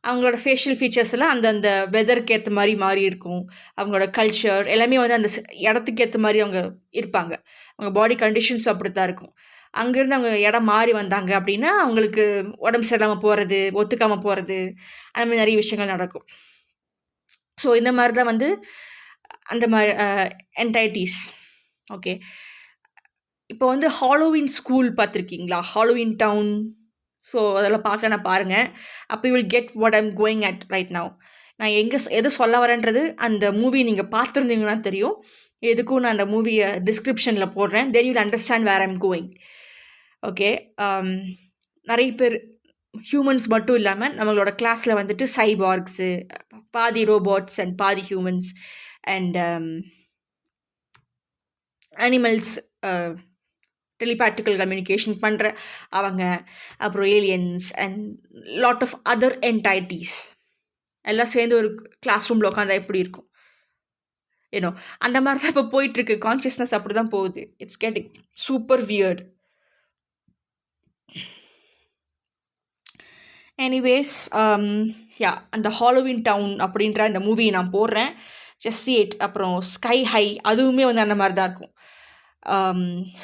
அவங்களோட ஃபேஷியல் ஃபீச்சர்ஸ் எல்லாம் அந்தந்த வெதருக்கு ஏற்ற மாதிரி மாறி இருக்கும். அவங்களோட கல்ச்சர் எல்லாமே வந்து அந்த இடத்துக்கு ஏற்ற மாதிரி அவங்க இருப்பாங்க. அவங்க பாடி கண்டிஷன்ஸ் அப்படி தான் இருக்கும். அங்கேருந்து அவங்க இடம் மாறி வந்தாங்க அப்படின்னா அவங்களுக்கு உடம்பு சரியில்லாமல் போகிறது, ஒத்துக்காமல் போகிறது, அந்த மாதிரி நிறைய விஷயங்கள் நடக்கும். ஸோ இந்த மாதிரி தான் வந்து அந்த மாதிரி என்டைட்டிஸ். ஓகே, இப்போ வந்து ஹாலோவின் ஸ்கூல் பார்த்துருக்கீங்களா? Halloween town. ஸோ அதெல்லாம் பார்க்கலன்னா பாருங்கள். அப்போ you will get what I'm going at right now. நான் எது சொல்ல வரேன்றது அந்த மூவி நீங்கள் பார்த்துருந்தீங்கன்னா தெரியும். எதுக்கும் நான் அந்த மூவியை டிஸ்கிரிப்ஷனில் போடுறேன். Then you will understand where I'm going. Okay, நிறைய பேர் ஹியூமன்ஸ் மட்டும் இல்லாமல் நம்மளோட கிளாஸில் வந்துட்டு சைபார்க்ஸு, பாதி ரோபோட்ஸ் அண்ட் பாதி humans and animals, telepathical communication பண்ணுற அவங்க, அப்புறம் aliens and lot of other entities எல்லாம் சேர்ந்து ஒரு கிளாஸ் ரூமில் உட்காந்தா எப்படி இருக்கும்? ஏன்னோ அந்த மாதிரி தான் இப்போ போயிட்டுருக்கு. கான்ஷியஸ்னஸ் அப்படி தான் போகுது. It's getting super weird. Anyways, yeah, அந்த ஹாலோவின் டவுன் அப்படின்ற அந்த மூவியை நான் போடுறேன். Just see it. அப்புறம் ஸ்கை ஹை, அதுவுமே வந்து அந்த மாதிரி தான் இருக்கும்.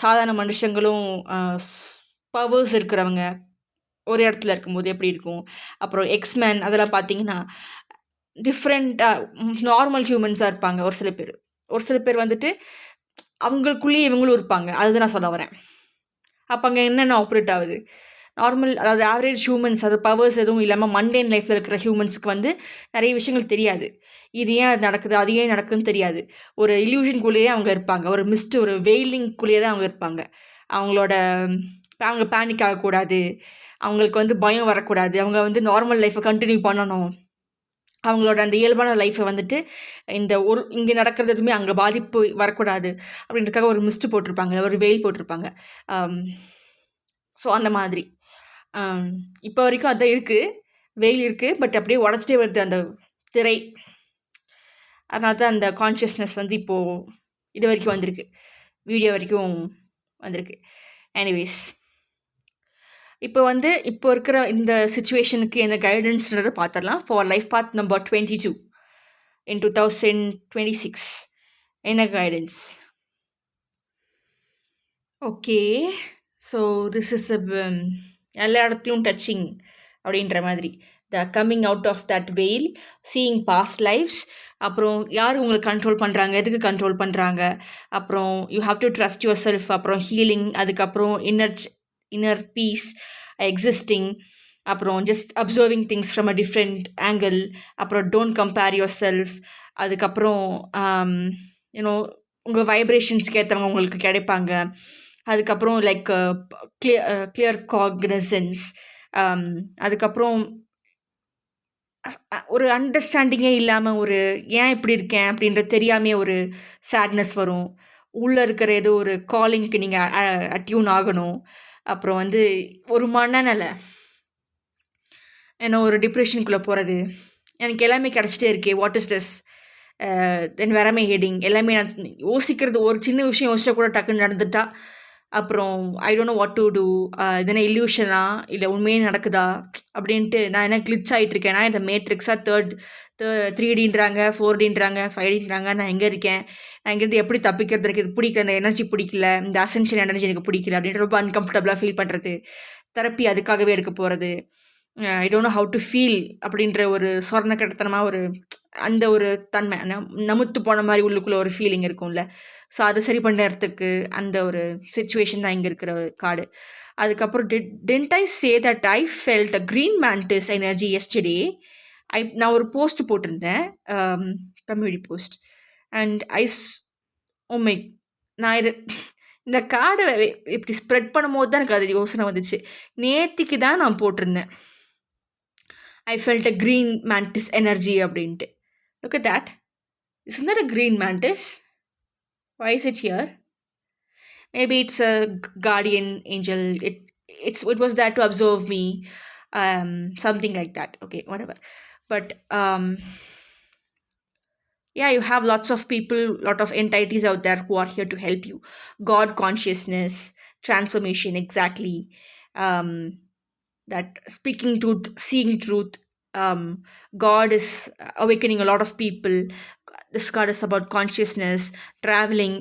சாதாரண மனுஷங்களும் பவர்ஸ் இருக்கிறவங்க ஒரு இடத்துல இருக்கும்போது எப்படி இருக்கும்? அப்புறம் எக்ஸ்மேன் அதெல்லாம் பார்த்தீங்கன்னா டிஃப்ரெண்ட்டாக நார்மல் ஹியூமன்ஸாக இருப்பாங்க ஒரு சில பேர். ஒரு சில பேர் வந்துட்டு அவங்களுக்குள்ளேயே இவங்களும் இருப்பாங்க. அதுதான் நான் சொல்ல வரேன். அப்போ அங்கே என்னென்ன ஆப்ரேட் ஆகுது? நார்மல், அதாவது ஆவரேஜ் ஹியூமன்ஸ், அது பவர்ஸ் எதுவும் இல்லாமல் மண்டேன் லைஃப்பில் இருக்கிற ஹியூமன்ஸுக்கு வந்து நிறைய விஷயங்கள் தெரியாது. இது ஏன் அது நடக்குது, அது ஏன் நடக்குதுன்னு தெரியாது. ஒரு இல்யூஷனுக்குள்ளேயே அவங்க இருப்பாங்க. ஒரு மிஸ்ட், ஒரு வெயிலிங்குள்ளேயே தான் அவங்க இருப்பாங்க. அவங்களோட அவங்க பேனிக் ஆகக்கூடாது, அவங்களுக்கு வந்து பயம் வரக்கூடாது, அவங்க வந்து நார்மல் லைஃப்பை கண்டினியூ பண்ணணும். அவங்களோட அந்த இயல்பான லைஃப்பை வந்துட்டு இங்கே நடக்கிறது எதுவுமே அங்கே பாதிப்பு வரக்கூடாது அப்படின்றதுக்காக ஒரு மிஸ்ட் போட்டிருப்பாங்க, ஒரு வெயில் போட்டிருப்பாங்க. ஸோ அந்த மாதிரி இப்போ வரைக்கும் அதுதான் இருக்குது. வெயில் இருக்குது, பட் அப்படியே உடச்சிட்டே வருது அந்த திரை. அதனால தான் அந்த கான்ஷியஸ்னஸ் வந்து இப்போது இது வரைக்கும் வந்திருக்கு, வீடியோ வரைக்கும் வந்திருக்கு. எனிவேஸ், இப்போ இருக்கிற இந்த சுச்சுவேஷனுக்கு என்ன கைடன்ஸ்ன்றதை பார்த்துடலாம். For life path number 22 in 2026 என்ன கைடன்ஸ்? ஓகே, ஸோ திஸ் இஸ் எல்லா இடத்துலையும் டச்சிங் அப்படின்ற மாதிரி. The coming out of that veil, seeing past lives, அப்புறம் யார் உங்களை கண்ட்ரோல் பண்ணுறாங்க, எதுக்கு கண்ட்ரோல் பண்ணுறாங்க, அப்புறம் you have to trust yourself, அப்புறம் ஹீலிங், அதுக்கப்புறம் இன்னர் பீஸ் எக்ஸிஸ்டிங், அப்புறம் just observing things from a different angle, அப்புறம் டோன்ட் கம்பேர் யுவர் செல்ஃப், அதுக்கப்புறம் யூனோ உங்கள் வைப்ரேஷன்ஸ்க்கு ஏற்றவங்க உங்களுக்கு கிடைப்பாங்க, அதுக்கப்புறம் லைக் கிளியர் காக்னிசன்ஸ், அதுக்கப்புறம் ஒரு அண்டர்ஸ்டாண்டிங்கே இல்லாமல் ஒரு ஏன் இப்படி இருக்கேன் அப்படின்ற தெரியாமே ஒரு சேட்னஸ் வரும். உள்ளே இருக்கிற ஏதோ ஒரு காலிங்க்கு நீங்கள் அட்யூன் ஆகணும். அப்புறம் ஒரு மனநல ஏன்னா ஒரு டிப்ரெஷனுக்குள்ளே போகிறது, எனக்கு எல்லாமே கிடச்சிட்டே இருக்கே, what is this, then where am I heading, எல்லாமே நான் யோசிக்கிறது ஒரு சின்ன விஷயம் யோசிச்சா கூட டக்குன்னு நடந்துட்டா, அப்புறம் I don't know what to do, இது என்ன இல்யூஷனா இல்லை உண்மையே நடக்குதா அப்படின்ட்டு நான் என்ன கிளிச் ஆகிட்டுருக்கேன்னா, இந்த மேட்ரிக்ஸாக 3Dன்றாங்க, 4Dன்றாங்க, 5Dன்றாங்க, நான் எங்கே இருக்கேன், நான் இங்கேருந்து எப்படி தப்பிக்கிறது, எனக்கு இது பிடிக்கல, இந்த எனர்ஜி பிடிக்கல, இந்த அசென்ஷன் எனர்ஜி எனக்கு பிடிக்கல அப்படின்ட்டு ரொம்ப அன்கம்ஃபர்டபுளாக ஃபீல் பண்ணுறது, தெரப்பி அதுக்காகவே எடுக்க போகிறது, ஐ don't know how to feel அப்படின்ற ஒரு சொர்ண கடத்தனமாக ஒரு அந்த ஒரு தன்மை நமுத்து போன மாதிரி உள்ளுக்குள்ளே ஒரு ஃபீலிங் இருக்கும்ல. ஸோ அதை சரி பண்ணுறதுக்கு அந்த ஒரு சிச்சுவேஷன் தான் இங்கே இருக்கிற கார்டு. அதுக்கப்புறம் didn't I say that I felt a green mantis energy yesterday? நான் ஒரு போஸ்ட் போட்டிருந்தேன், கம்யூனிட்டி போஸ்ட், அண்ட் உண்மை நான் இந்த கார்டை இப்படி ஸ்ப்ரெட் பண்ணும்போது தான் எனக்கு அது யோசனை வந்துச்சு. நேத்திக்கு தான் நான் போட்டிருந்தேன் I felt a green mantis energy அப்படின்ட்டு. Look at that. Isn't that a green mantis? Why is it here? Maybe it's a guardian angel. It was there to observe me. Something like that. Okay, whatever. But yeah, you have lots of people, lot of entities out there who are here to help you. God consciousness, transformation, exactly. That speaking truth, seeing truth. God is awakening a lot of people. This card is about consciousness, traveling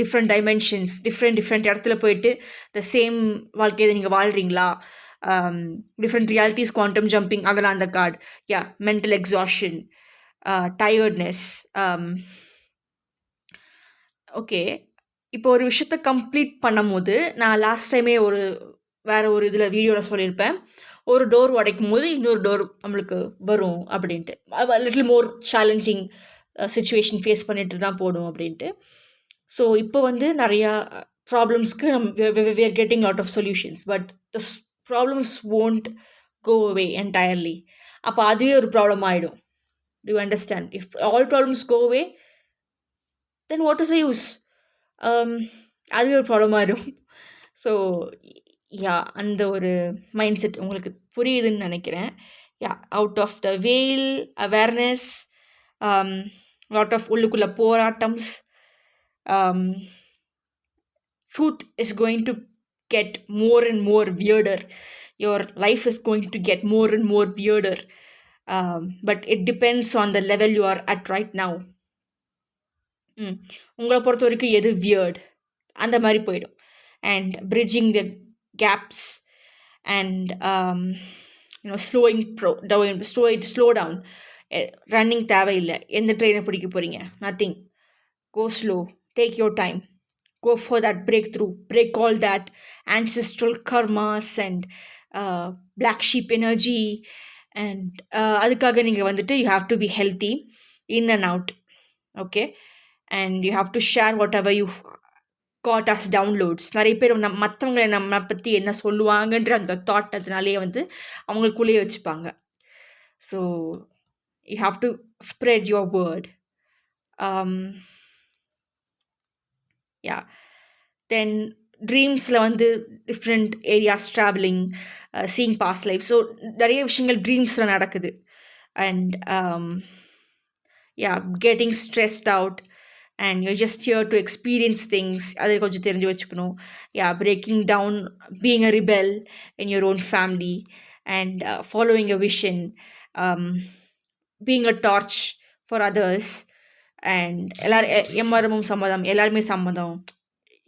different dimensions, different இடத்துல போயிட்டு the same வாழ்க்கையை நீங்கள் வாழ்கிறீங்களா, different realities, quantum jumping, அதெல்லாம் அந்த card. yeah, mental exhaustion, tiredness. Okay, இப்போ ஒரு விஷயத்தை complete பண்ணும் போது நான் லாஸ்ட் டைமே வேறு ஒரு இதில் வீடியோவில் சொல்லியிருப்பேன், ஒரு டோர் உடைக்கும் போது இன்னொரு டோர் நம்மளுக்கு வரும் அப்படின்ட்டு, little more challenging situation face பண்ணிட்டு தான் போடும் அப்படின்ட்டு. ஸோ இப்போ நிறையா ப்ராப்ளம்ஸ்க்கு we are getting lot of solutions, but the problems won't go away entirely. அப்போ அதுவே ஒரு ப்ராப்ளம் ஆகிடும். Do you understand? If all problems go away, then what is the use? அதுவே ஒரு ப்ராப்ளம் ஆகிடும். ஸோ யா, அந்த ஒரு மைண்ட் செட் உங்களுக்கு புரியுதுன்னு நினைக்கிறேன். யா, அவுட் ஆஃப் த வெயில், அவேர்னஸ், லாட் ஆஃப் உள்ளுக்குள்ள போராட்டம்ஸ். Truth is going to get more and more weirder. Your life is going to get more and more weirder. But it depends on the level you are at right now. உங்களை பொறுத்த வரைக்கும் எது weird அந்த மாதிரி போயிடும். And bridging the gaps and slow down. Running தேவையில்லை. எந்த ட்ரெயினை பிடிக்க போகிறீங்க? Nothing. Go slow, take your time, go for that breakthrough, break all that ancestral karmas and black sheep energy. And அதுக்காக நீங்கள் you have to be healthy in and out, okay? And you have to share whatever you got as downloads. நிறைய பேர் மற்றவங்களை நம்ம பற்றி என்ன சொல்லுவாங்கன்ற அந்த thought அதனாலேயே அவங்களுக்குள்ளேயே வச்சுப்பாங்க. So you have to spread your word. Yeah, then ட்ரீம்ஸில் different areas traveling, seeing past life. So நிறைய விஷயங்கள் ட்ரீம்ஸில் நடக்குது. and getting stressed out, and you're just here to experience things. அதை கொஞ்சம் தெரிஞ்சு வச்சுக்கணும். Breaking down, being a rebel in your own family, and following a vision, um, being a torch for others, and எல்லாரும் எம்மதமும் சம்மதம், எல்லாருமே சம்மதம்,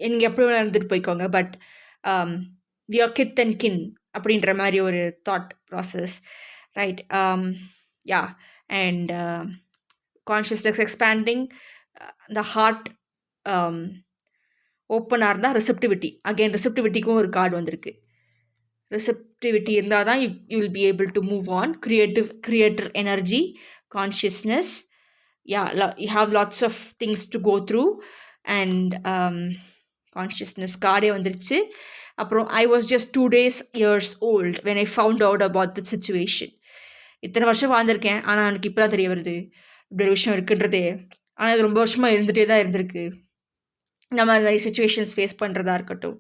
நீங்கள் எப்படி வேணால் இருந்துட்டு போய்க்கோங்க, but we are kith and kin அப்படின்ற மாதிரி ஒரு thought process, right? And consciousness expanding, the heart ஓப்பனாக இருந்தால் ரிசெப்டிவிட்டி. அகெயின் ரிசெப்டிவிட்டிக்கும் ஒரு கார்டு வந்திருக்கு. ரிசெப்டிவிட்டி இருந்தால் தான் you will be able to move on. Creator energy, consciousness, you have lots of things to go through, and consciousness கார்டே வந்துருச்சு. அப்புறம் I was just 2 years old when I found out about the situation. இத்தனை வருஷம் வாழ்ந்திருக்கேன், ஆனால் எனக்கு இப்போ தான் தெரிய வருது இப்படி ஒரு விஷயம் இருக்குன்றதே. ஆனால் இது ரொம்ப வருஷமாக இருந்துகிட்டே தான் இருந்திருக்கு. இந்த மாதிரி நிறைய சுச்சுவேஷன்ஸ் ஃபேஸ் பண்ணுறதா இருக்கட்டும்,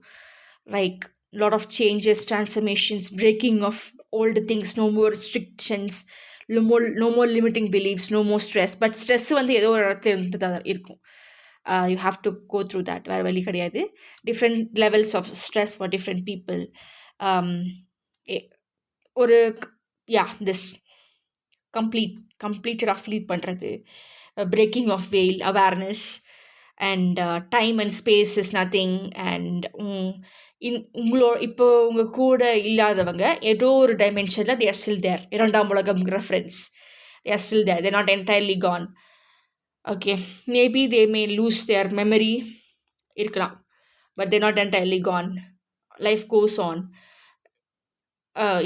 like lot of changes, transformations, breaking of old things, no more restrictions, no more limiting believes, no more stress. But stress வந்து ஏதோ ஒரு இடத்துல இருந்து தான் இருக்கும். You have to go through that. வேறு வழி கிடையாது. Different levels of stress for different people. ஒரு திஸ் கம்ப்ளீட்டடாக ஃபீல் பண்ணுறது, breaking of veil, awareness, and time and space is nothing, and இப்போ உங்கள் கூட இல்லாதவங்க ஏதோ ஒரு டைமென்ஷனில் they are still there. இரண்டாம் உலகம்ங்கிற friends, they are still there, they're not entirely gone. Okay, maybe they may lose their memory, இருக்கலாம், but they're not entirely gone. Life goes on.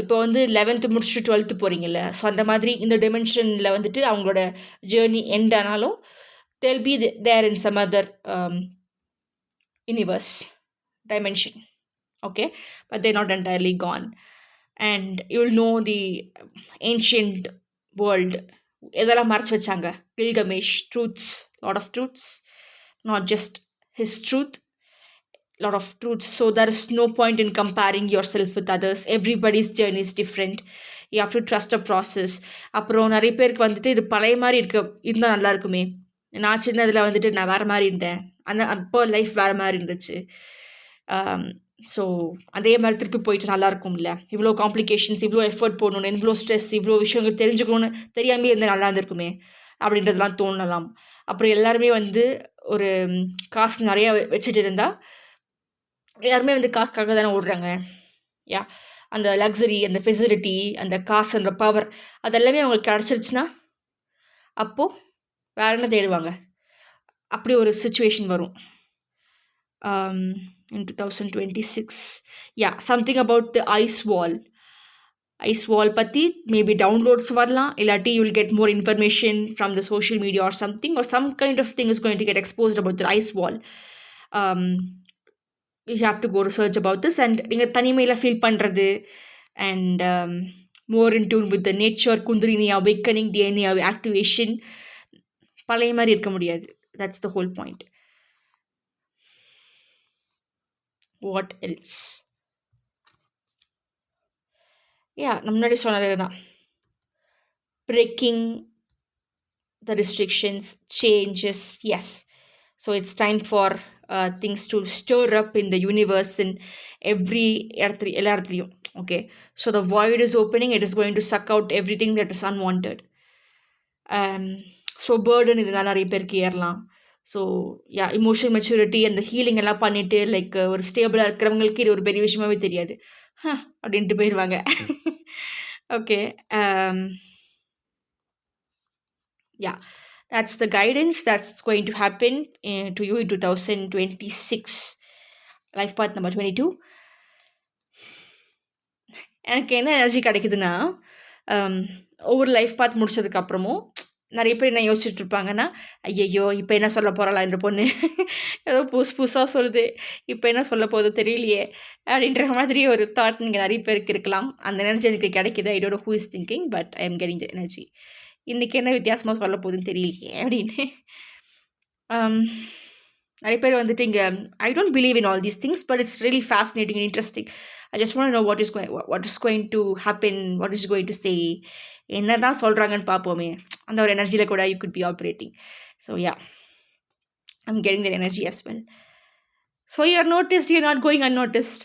இப்போ வந்து 11th முடிச்சுட்டு 12th போகிறீங்கல்ல, ஸோ அந்த மாதிரி இந்த டிமென்ஷனில் வந்துட்டு அவங்களோட ஜேர்னி எண்ட் ஆனாலும் they'll be there in some other universe, dimension. Okay, but they're not entirely gone. And you'll know the ancient world, எதெல்லாம் மறைச்சு வச்சாங்க. Gilgamesh, truths, lot of truths, not just his truth, lot of truths. So there is no point in comparing yourself with others. Everybody's journey is different. You have to trust a process. அப்புறம் நிறைய பேருக்கு வந்துட்டு இது பழைய மாதிரி இருந்தால் நல்லா இருக்குமே, நான் சின்னதில் வந்துட்டு நான் வேறு மாதிரி இருந்தேன், அப்போ லைஃப் வேறு மாதிரி இருந்துச்சு, ஸோ அதே மாதிரி திருப்பி போயிட்டு நல்லா இருக்கும்ல. இவ்வளோ காம்ப்ளிகேஷன்ஸ், இவ்வளோ எஃபர்ட் போடணும், இவ்வளோ ஸ்ட்ரெஸ், இவ்வளோ விஷயங்கள் தெரிஞ்சுக்கணும்னு தெரியாமே இருந்தால் நல்லா இருந்திருக்குமே அப்படின்றதுலாம் தோணலாம். அப்புறம் எல்லாருமே வந்து ஒரு காசு நிறையா வச்சுட்டு இருந்தால் எல்லாருமே வந்து காசுக்காக தானே ஓடுறாங்க. அந்த லக்ஸரி, அந்த ஃபெசிலிட்டி, அந்த காசு, அந்த பவர், அதெல்லாமே அவங்களுக்கு கிடச்சிருச்சுன்னா அப்போது வேறு என்ன தேடுவாங்க? அப்படி ஒரு சுச்சுவேஷன் வரும். In 2026, something about the ice wall பற்றி மேபி டவுன்லோட்ஸ் வரலாம், இல்லாட்டி you will get more information from the social media or something, or some kind of thing is going to get exposed about the ice wall. You have to go research about this, and நீங்கள் தனிமையில் feel பண்ணுறது, and more in tune with the nature, kundalini awakening, DNA activation. பழைய மாதிரி இருக்க முடியாது. That's the whole point. What else? நம்ம முன்னாடி சொன்னது தான், breaking the restrictions, changes. Yes, so it's time for things to stir up in the universe, in every எல்லா இடத்துலையும். Okay, so the void is opening. It is going to suck out everything that is unwanted. So burden இதெல்லாம் நிறைய பேருக்கு ஏறலாம். So emotional maturity, அந்த healing எல்லாம் பண்ணிவிட்டு like ஒரு ஸ்டேபிளாக இருக்கிறவங்களுக்கு இது ஒரு பெரிய விஷயமாவே தெரியாது, அப்படின்ட்டு போயிடுவாங்க. Okay, that's the guidance that's going to happen to you in 2026. Life path number 22. எனக்கு என்ன எனர்ஜி கிடைக்குதுன்னா, ஒவ்வொரு லைஃப் பாத் முடிச்சதுக்கப்புறமும் நிறைய பேர் என்ன யோசிச்சுட்டு இருப்பாங்கன்னா, ஐயையோ இப்போ என்ன சொல்ல போகிறாளா இந்த பொண்ணு, ஏதோ புதுசாக சொல்லுது, இப்போ என்ன சொல்ல போதோ தெரியலையே அப்படின்ற மாதிரி ஒரு தாட் நீங்கள் நிறைய பேருக்கு இருக்கலாம். அந்த எனர்ஜி எனக்கு கிடைக்கிது. ஐ don't know who is thinking, but I am getting the energy. இன்றைக்கி என்ன வித்தியாசமாக சொல்ல போகுதுன்னு தெரியலையே அப்படின்னு. நிறைய பேர் வந்துட்டு இங்கே I don't believe in all these things but it's really fascinating and interesting. I just want know what is going to happen, what is going to say, என்ன தான் சொல்கிறாங்கன்னு பார்ப்போமே. அந்த ஒரு எனர்ஜியில் கூட you could be operating. So yeah, I'm getting that energy as well. So you're noticed, you're not going unnoticed.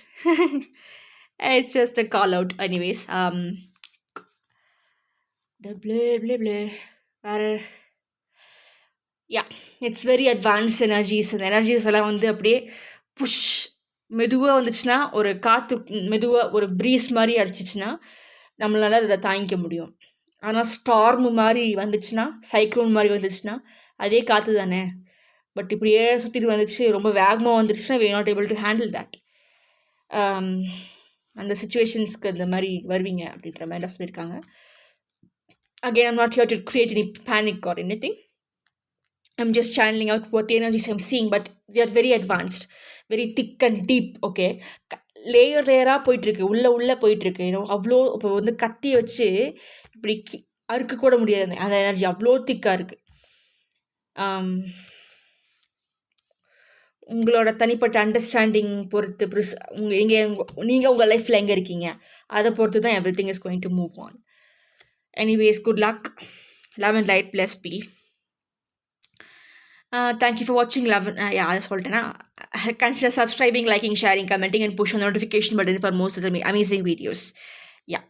It's just a call out. Anyways, the blah blah blah. Yeah, it's very advanced energies. அந்த energies எல்லாம் வந்து அப்படியே push மெதுவாக வந்துச்சுன்னா, ஒரு காற்று மெதுவாக ஒரு ப்ரீஸ் மாதிரி அடிச்சிச்சுன்னா நம்மளால அதை தாங்கிக்க முடியும். ஆனால் ஸ்டார்ம் மாதிரி வந்துச்சுன்னா, சைக்ளோன் மாதிரி வந்துச்சுன்னா அதே காற்று தானே, பட் இப்படியே சுற்றிட்டு வந்துச்சு, ரொம்ப வேகமாக வந்துடுச்சுன்னா we are not able to handle that. அந்த சுச்சுவேஷன்ஸ்க்கு அந்த மாதிரி வருவீங்க அப்படின்ற மாதிரி தான் சொல்லியிருக்காங்க. Again, I'm not here to create any panic or anything. I'm just channeling out what the energies I'm seeing, but they are very advanced, very thick and deep. Okay, லேயராக போயிட்டுருக்கு, உள்ளே போயிட்டுருக்கு. அவ்வளோ இப்போ வந்து கத்தி வச்சு இப்படி அறுக்க கூட முடியாது, அந்த எனர்ஜி அவ்வளோ திக்காக இருக்குது. உங்களோட தனிப்பட்ட அண்டர்ஸ்டாண்டிங் பொறுத்து, நீங்கள் உங்கள் லைஃப்பில் எங்கே இருக்கீங்க அதை பொறுத்து தான் every thing is going to move on. Anyways, good luck, love and light, blessed B. Thank you for watching. That's all. Consider subscribing, liking, sharing, commenting, and push on the notification button for most of the amazing videos. Yeah.